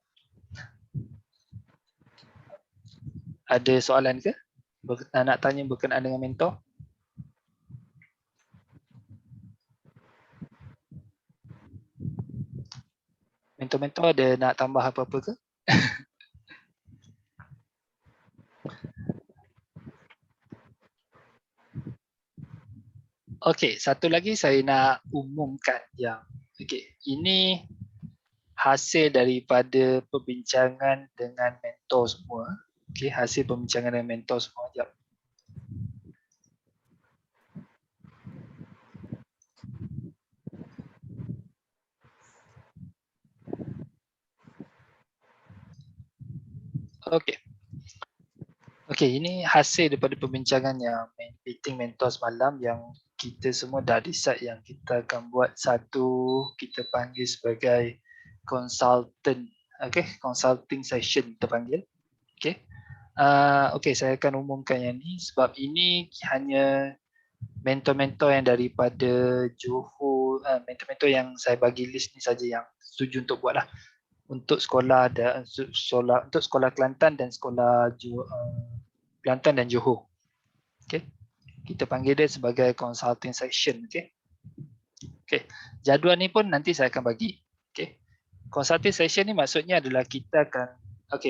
Ada soalan ke? Nak tanya berkenaan dengan mentor? Mentor-mentor ada nak tambah apa-apa ke? Okey, satu lagi saya nak umumkan yang ini hasil daripada perbincangan dengan mentor semua. Okey, hasil perbincangan dengan mentor semua. Sekejap. Okey. Okey, ini hasil daripada perbincangan yang meeting mentor semalam yang kita semua dah decide yang kita akan buat satu, kita panggil sebagai consultant, consulting session kita panggil. Okey, saya akan umumkan yang ni sebab ini hanya mentor-mentor yang daripada Johor, mentor-mentor yang saya bagi list ni saja yang setuju untuk buat lah. Untuk sekolah untuk sekolah Kelantan dan sekolah Kelantan dan Johor. Okay. Kita panggil dia sebagai consulting session. Okay. Okay. Jadual ni pun nanti saya akan bagi. Okay. Consulting session ni maksudnya adalah kita akan,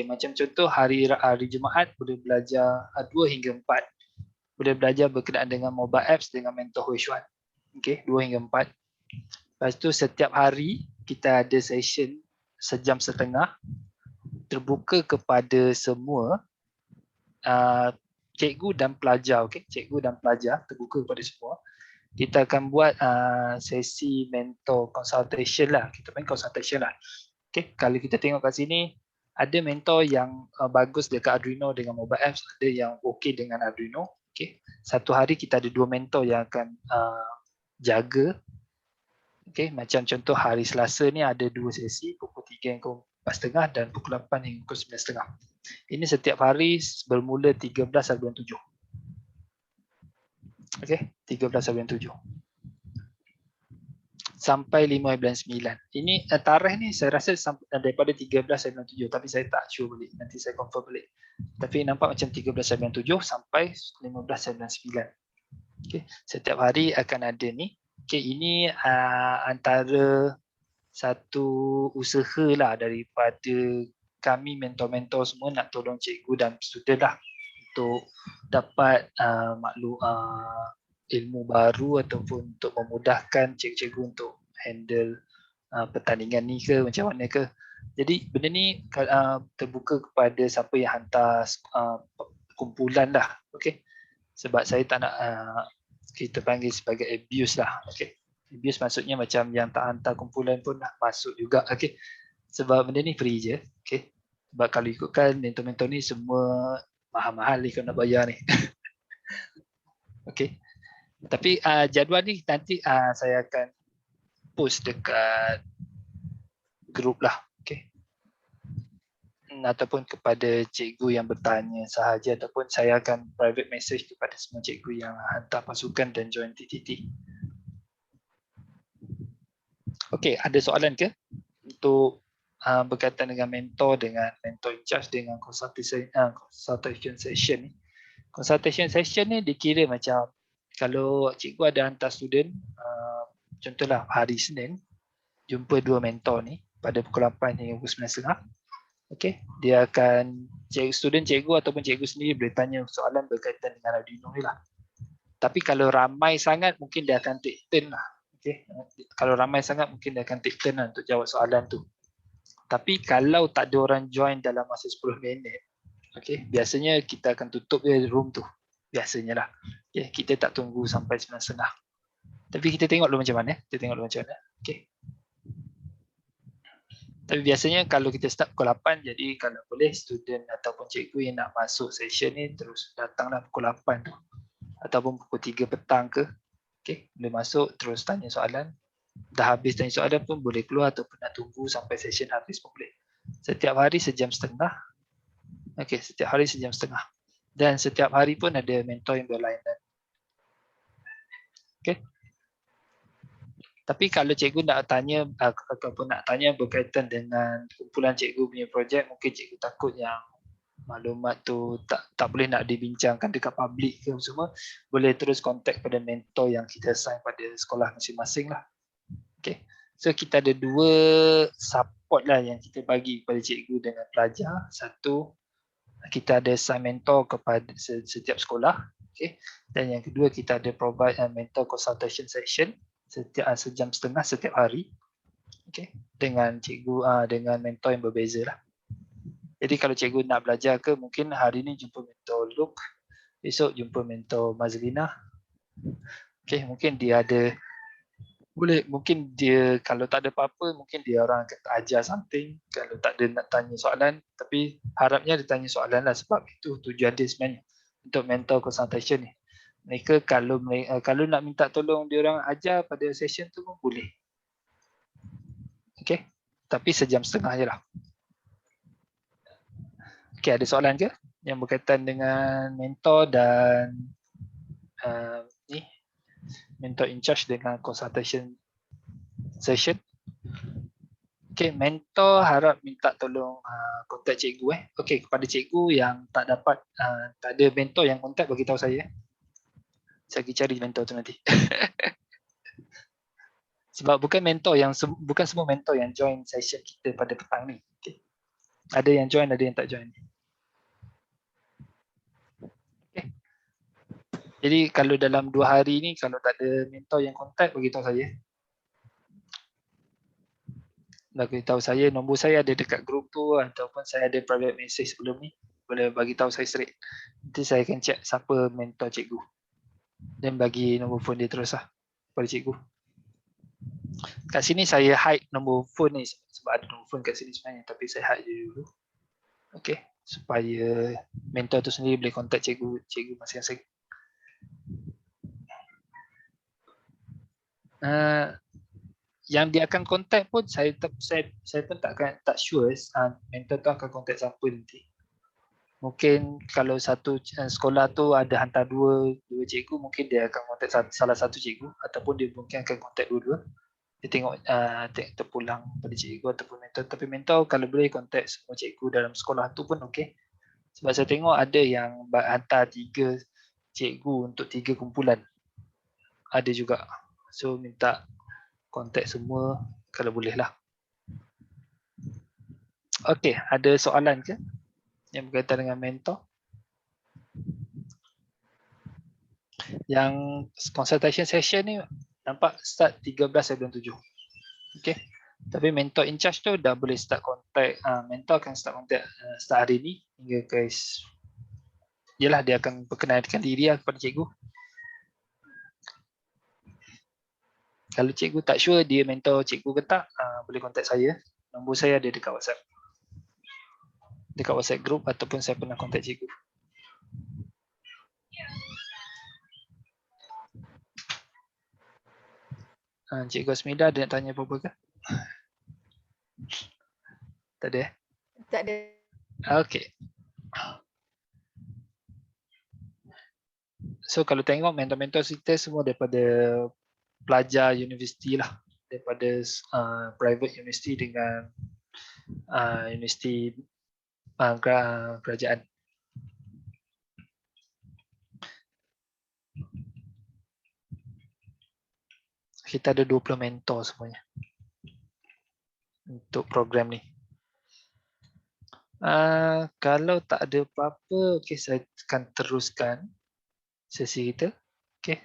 macam contoh hari Jumaat boleh belajar 2 hingga 4. Boleh belajar berkenaan dengan mobile apps dengan mentor Huishuan. Okay, 2 hingga 4. Lepas tu setiap hari kita ada session 1.5 jam terbuka kepada semua cikgu dan pelajar. Cikgu dan pelajar terbuka kepada semua. Kita akan buat sesi mentor consultation lah. Kita panggil consultation lah. Kalau kita tengok kat sini, ada mentor yang bagus dekat Arduino dengan mobile apps, ada yang okey dengan Arduino. Satu hari kita ada 2 mentor yang akan jaga Okay, macam contoh hari Selasa ni ada 2 sesi, pukul 3 hingga 4.30 dan pukul 8 hingga pukul 9.30. Ini setiap hari bermula 13 hari bulan 7. Okay, 13 hari bulan 7. Sampai 5 hari bulan 9. Ini tarikh ni saya rasa daripada 13 hari bulan 7, tapi saya tak sure balik. Nanti saya confirm balik. Tapi nampak macam 13 hari bulan 7 sampai 15 hari bulan 9. Okay, setiap hari akan ada ni. Okay, ini antara satu usaha lah daripada kami mentor-mentor semua nak tolong cikgu dan student lah untuk dapat maklum ilmu baru ataupun untuk memudahkan cikgu-cikgu untuk handle pertandingan ni ke macam mana ke. Jadi benda ni terbuka kepada siapa yang hantar kumpulan lah. Okay. Sebab saya tak nak kita panggil sebagai abuse lah. Okay. Abuse maksudnya macam yang tak hantar kumpulan pun nak masuk juga. Okay. Sebab benda ni free je. Okay. Sebab kalau ikutkan mentor-mentor ni semua mahal-mahal ni kalau nak bayar ni. Okay. Tapi jadual ni nanti saya akan post dekat grup lah. Okay. Ataupun kepada cikgu yang bertanya sahaja, ataupun saya akan private message kepada semua cikgu yang hantar pasukan dan join TTT. Okey, ada soalan ke untuk berkaitan dengan mentor in charge dengan consultation session ni? Consultation session ni dikira macam kalau cikgu ada hantar student, contohlah hari Senin jumpa 2 mentor ni pada pukul 8 hingga pukul 9.30. Okey, dia akan cikgu ataupun cikgu sendiri boleh tanya soalan berkaitan dengan Arduino ni lah. Tapi kalau ramai sangat mungkin dia akan take turn lah. Okey, kalau ramai sangat mungkin dia akan take turn lah untuk jawab soalan tu. Tapi kalau tak ada orang join dalam masa 10 minit, okey, biasanya kita akan tutup je room tu. Biasanya lah. Okay, kita tak tunggu sampai 9.30. Tapi kita tengok dulu macam mana. Okey. Tapi biasanya kalau kita start pukul 8, jadi kalau boleh student ataupun cikgu yang nak masuk session ni terus datanglah pukul 8 tu. Ataupun pukul 3 petang ke. Okey, boleh masuk terus tanya soalan. Dah habis tanya soalan pun boleh keluar ataupun nak tunggu sampai session habis pun boleh. Setiap hari sejam setengah. Okey, setiap hari sejam setengah. Dan setiap hari pun ada mentor yang berlainan. Okey. Tapi kalau cikgu nak tanya ataupun nak tanya berkaitan dengan kumpulan cikgu punya projek, mungkin cikgu takut yang maklumat tu tak boleh nak dibincangkan dekat publik ke semua, boleh terus kontak pada mentor yang kita assign pada sekolah masing-masing lah. Okay. So kita ada 2 support lah yang kita bagi kepada cikgu dengan pelajar. Satu, kita ada assign mentor kepada setiap sekolah. Okay. Dan yang kedua, kita ada provide mentor consultation session sejam setengah setiap hari, okay, dengan cikgu dengan mentor yang berbeza lah. Jadi kalau cikgu nak belajar ke, mungkin hari ni jumpa mentor Luke, esok jumpa mentor Mazlina. Okay, mungkin dia ada mungkin dia kalau tak ada apa-apa, mungkin dia orang akan ajar something. Kalau tak ada nak tanya soalan, tapi harapnya dia tanya soalan lah, sebab itu tujuan dia sebenarnya untuk mentor consultation ni. Mereka kalau nak minta tolong dia orang ajar pada session tu pun boleh. Okey. Tapi sejam setengah je lah. Okey, ada soalan ke yang berkaitan dengan mentor dan mentor in charge dengan consultation session? Okey, mentor harap minta tolong kontak cikgu Okey, kepada cikgu yang tak dapat tak ada mentor yang kontak, bagi tahu saya. Saya pergi cari mentor tu nanti. Sebab bukan semua mentor yang join session kita pada petang ni. Okay. Ada yang join, ada yang tak join. Okay. Jadi kalau dalam 2 hari ni kalau tak ada mentor yang kontak, bagi tahu saya. Bagi tahu saya, nombor saya ada dekat grup tu ataupun saya ada private message sebelum ni. Boleh bagi tahu saya straight. Nanti saya akan check siapa mentor cikgu. Dan bagi nombor phone dia terus lah kepada cikgu. Kat sini saya hide nombor phone ni sebab ada nombor phone kat sini sebenarnya, tapi saya hide je dulu. Okey, supaya mentor tu sendiri boleh kontak cikgu masing-masing. yang dia akan contact pun saya pun tak sure mentor tu akan contact siapa nanti. Mungkin kalau satu sekolah tu ada hantar dua cikgu, mungkin dia akan contact salah satu cikgu ataupun dia mungkin akan contact dua-dua. Dia tengok terpulang pada cikgu ataupun mentor. Tapi mentor kalau boleh contact semua cikgu dalam sekolah tu pun okey. Sebab saya tengok ada yang hantar 3 cikgu untuk 3 kumpulan. Ada juga. So minta contact semua kalau boleh lah. Okey, ada soalan ke yang berkaitan dengan mentor? Yang consultation session ni nampak start 13 bulan 7. Okey. Tapi mentor in charge tu dah boleh start contact, mentor akan start contact start hari ni hingga ke yalah dia akan perkenalkan diri kepada cikgu. Kalau cikgu tak sure dia mentor cikgu ke tak, boleh contact saya. Nombor saya ada dekat WhatsApp. Dekat WhatsApp group ataupun saya pernah contact cikgu. Cikgu Asmida ada nak tanya apa-apa ke? Tak ada? Tak ada. Okey. So kalau tengok mentor-mentor kita semua daripada pelajar universiti lah. Daripada private university dengan universiti kerajaan. Kita ada 20 mentor semuanya untuk program ni. Kalau tak ada apa-apa, okay, saya akan teruskan sesi kita. Okay.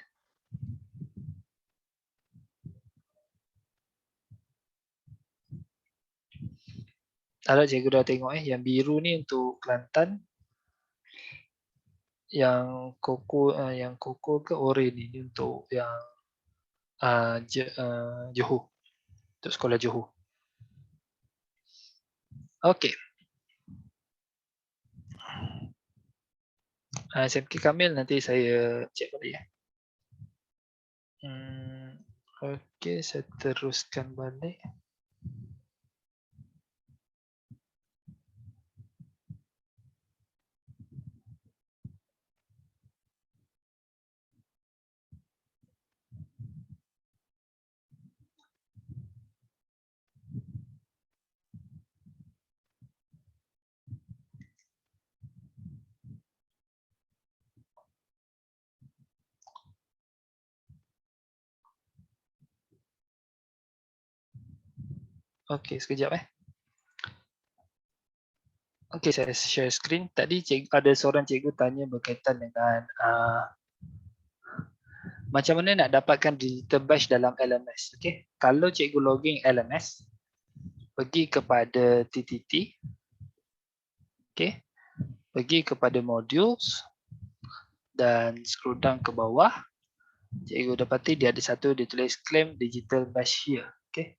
Kalau cikgu dah tengok yang biru ni untuk Kelantan, yang koko ke oranye ni untuk yang Johor, untuk sekolah Johor. Okey. SMK Kamil nanti saya cek balik ya. Okey, saya teruskan balik. Okey, sekejap Okey, saya share screen. Tadi ada seorang cikgu tanya berkaitan dengan macam mana nak dapatkan digital badge dalam LMS. Okey, kalau cikgu login LMS, pergi kepada TTT. Okey. Pergi kepada modules dan scroll down ke bawah. Cikgu dapati dia ada satu dia tulis claim digital badge here. Okey.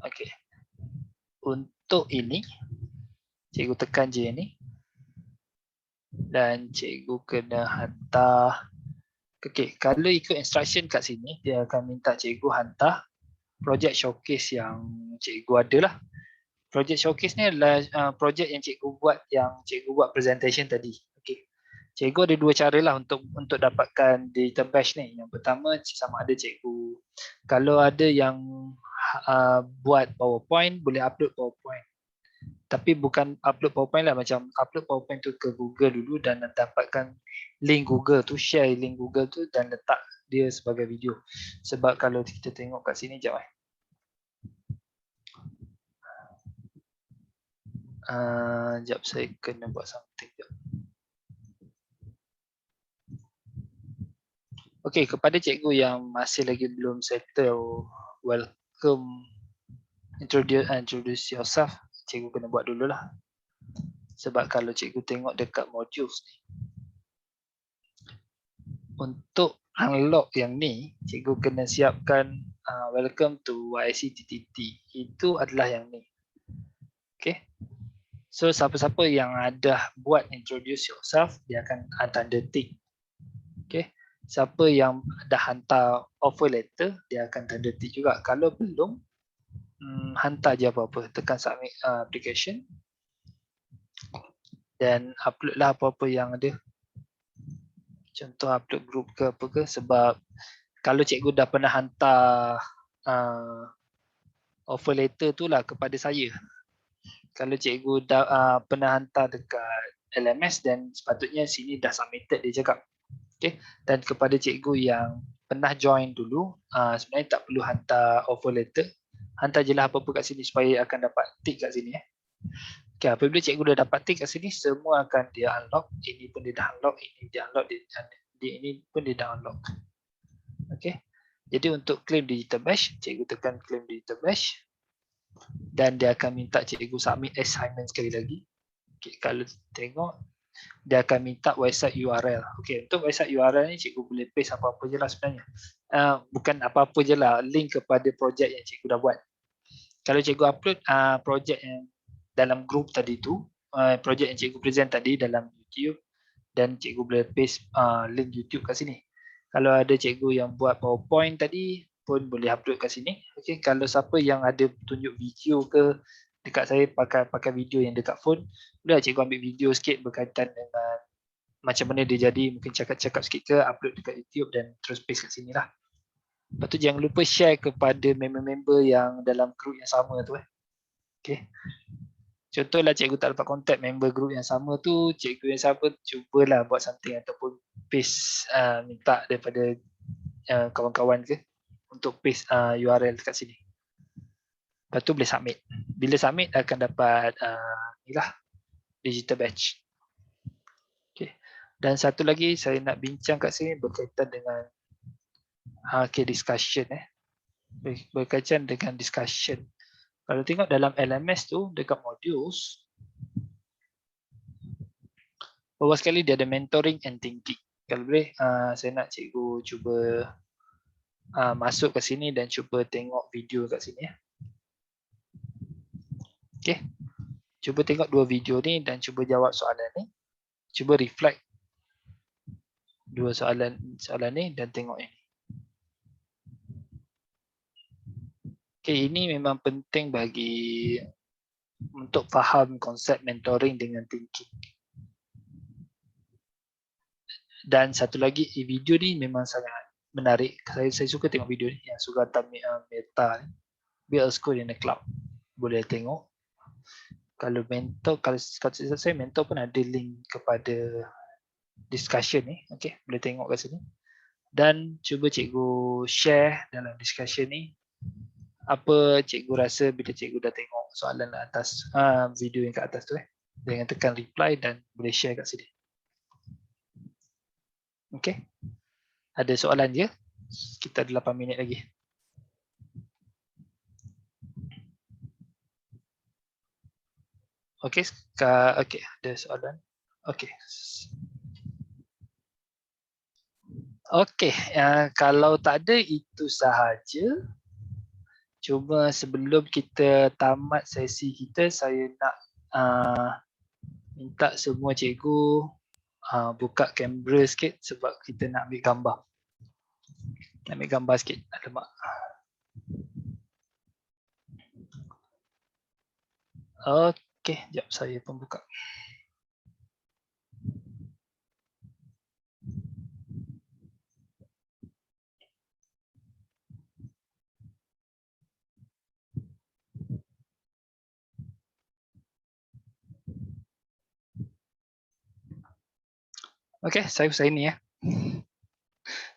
Okey. Untuk ini cikgu tekan je ni dan cikgu kena hantar. Okey, kalau ikut instruction kat sini dia akan minta cikgu hantar project showcase yang cikgu ada lah. Project showcase ni adalah project yang cikgu buat presentation tadi. Okey. Cikgu ada dua cara lah untuk dapatkan digital badge ni. Yang pertama sama ada cikgu kalau ada yang buat PowerPoint boleh upload PowerPoint. Tapi bukan upload PowerPoint lah, macam upload PowerPoint tu ke Google dulu dan dapatkan link Google tu, share link Google tu dan letak dia sebagai video. Sebab kalau kita tengok kat sini jap jap saya kena buat something jap. Okey, kepada cikgu yang masih lagi belum settle, welcome, introduce yourself. Cikgu kena buat dululah. Sebab kalau cikgu tengok dekat modules ni, untuk unlock yang ni, cikgu kena siapkan welcome to YIC TTT. Itu adalah yang ni. Okay. So siapa-siapa yang ada buat introduce yourself, dia akan tanda tick. Okay. siapa yang dah hantar offer letter, dia akan tanda tick juga. Kalau belum, hantar je apa-apa, tekan submit application dan upload lah apa-apa yang ada. Contoh upload group ke apa ke, sebab kalau cikgu dah pernah hantar offer letter tu lah kepada saya. Kalau cikgu dah pernah hantar dekat LMS, dan sepatutnya sini dah submitted, dia cakap. Okay. Dan kepada cikgu yang pernah join dulu, sebenarnya tak perlu hantar offer letter, hantar je lah apa-apa kat sini supaya akan dapat tick kat sini. Okay, apabila cikgu dah dapat tick kat sini, semua akan dia unlock. Ini pun dia dah unlock, ini dia unlock, ini pun dia dah unlock. Okay. Jadi untuk claim digital badge, cikgu tekan claim digital badge dan dia akan minta cikgu submit assignment sekali lagi. Okay, kalau tengok, dia akan minta website URL. Okay, untuk website URL ni cikgu boleh paste apa-apa je lah sebenarnya. Bukan apa-apa je lah, link kepada projek yang cikgu dah buat. Kalau cikgu upload projek yang dalam group tadi tu, projek yang cikgu present tadi dalam YouTube, dan cikgu boleh paste link YouTube kat sini. Kalau ada cikgu yang buat PowerPoint tadi pun boleh upload kat sini. Okay, kalau siapa yang ada tunjuk video ke dekat saya, pakai video yang dekat phone, boleh cikgu ambil video sikit berkaitan dengan macam mana dia jadi, mungkin cakap-cakap sikit ke, upload dekat YouTube dan terus paste kat sini lah. Lepas tu jangan lupa share kepada member-member yang dalam group yang sama tu. Okay. Contohlah cikgu tak dapat contact member group yang sama tu, cikgu yang sama cubalah buat something ataupun paste, minta daripada kawan-kawan ke untuk paste URL dekat sini. Lepas tu boleh submit. Bila submit akan dapat inilah digital badge. Okay. Dan satu lagi saya nak bincang kat sini berkaitan dengan discussion. Berkaitan dengan discussion. Kalau tengok dalam LMS tu, dekat modules, bawah sekali dia ada mentoring and thinking. Kalau boleh, saya nak cikgu cuba masuk ke sini dan cuba tengok video kat sini. Okay. Cuba tengok dua video ni dan cuba jawab soalan ni. Cuba reflect dua soalan ni dan tengok ini. Okay, ini memang penting bagi untuk faham konsep mentoring dengan thinking. Dan satu lagi, video ni memang sangat menarik. Saya suka tengok video ni yang Sugata Mehta ni, Build a School in the Cloud. Boleh tengok. Kalau saya mentor pun ada link kepada discussion ni. Okay, boleh tengok kat sini. Dan cuba cikgu share dalam discussion ni apa cikgu rasa bila cikgu dah tengok soalan atas video yang kat atas tu. Dengan tekan reply dan boleh share kat sini. Okay. Ada soalan je? Kita ada 8 minit lagi. Okay, ada soalan. Okay. Okay, kalau tak ada itu sahaja. Cuma sebelum kita tamat sesi kita, saya nak minta semua cikgu buka kamera sikit sebab kita nak ambil gambar. Nak ambil gambar sikit. Alamak. Okey, jap saya pun buka. Okey, saya ni ya.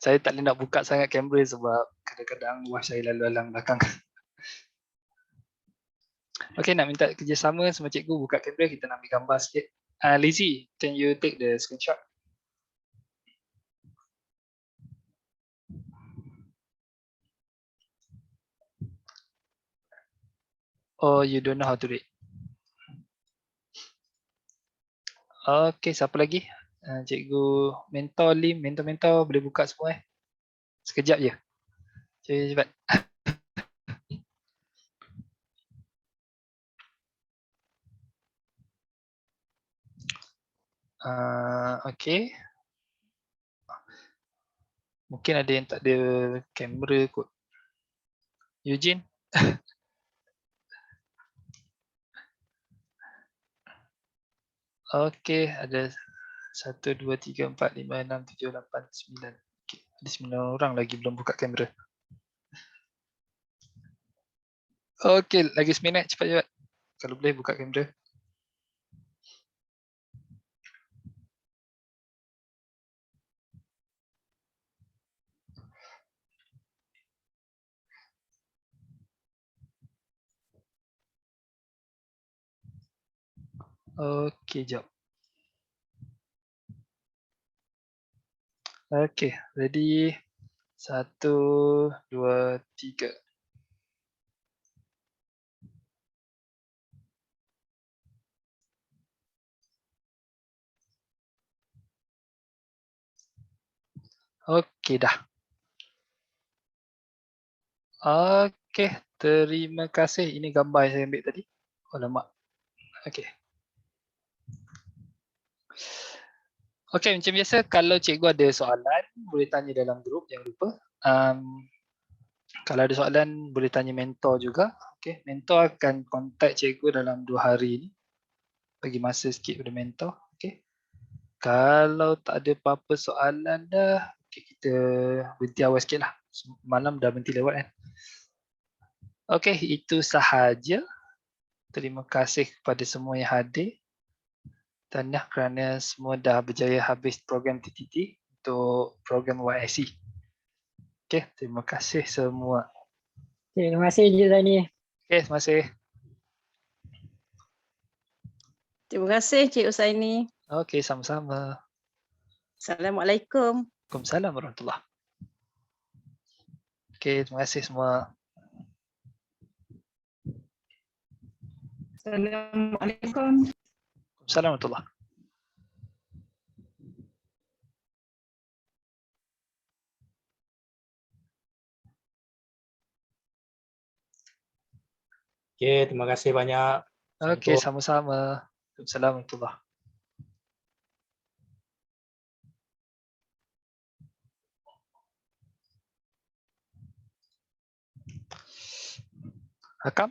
Saya tak boleh nak buka sangat kamera sebab kadang-kadang wah saya lalu alang belakang. Okey, nak minta kerjasama semua cikgu buka kamera, kita nak ambil gambar sikit. Lizzie, can you take the screenshot? Oh, you don't know how to read. Okey, siapa lagi? Cikgu mentor Lim, mentor boleh buka semua Sekejap je. Cepat. Okey. Mungkin ada yang tak ada kamera kot. Eugene? Okey, ada 1, 2, 3, 4, 5, 6, 7, 8, 9. Okay. Ada 9 orang lagi belum buka kamera. Okey, lagi seminit, cepat-cepat. Kalau boleh buka kamera. Okey, jap. Okey, ready. 1, 2, 3. Okey dah. Okey, terima kasih. Ini gambar yang saya ambil tadi. Alamak. Okey. Okey, macam biasa kalau cikgu ada soalan boleh tanya dalam grup, jangan lupa. Kalau ada soalan boleh tanya mentor juga. Okey, mentor akan kontak cikgu dalam 2 hari ni. Bagi masa sikit pada mentor. Okey. Kalau tak ada apa-apa soalan dah, okay, kita berhenti awal sikit lah. Malam dah berhenti lewat kan. Okey, itu sahaja. Terima kasih kepada semua yang hadir. Tahniah kerana semua dah berjaya habis program TTT untuk program YIC. Okey, terima kasih semua. Terima kasih Jelani. Okey, terima kasih. Terima kasih Cik Usaini. Okey, sama-sama. Assalamualaikum. Waalaikumsalam warahmatullahi. Okey, terima kasih semua. Assalamualaikum. Waalaikumsalam warahmatullahi. Okey, terima kasih banyak. Okey, sama-sama. Waalaikumsalam warahmatullahi. Akam?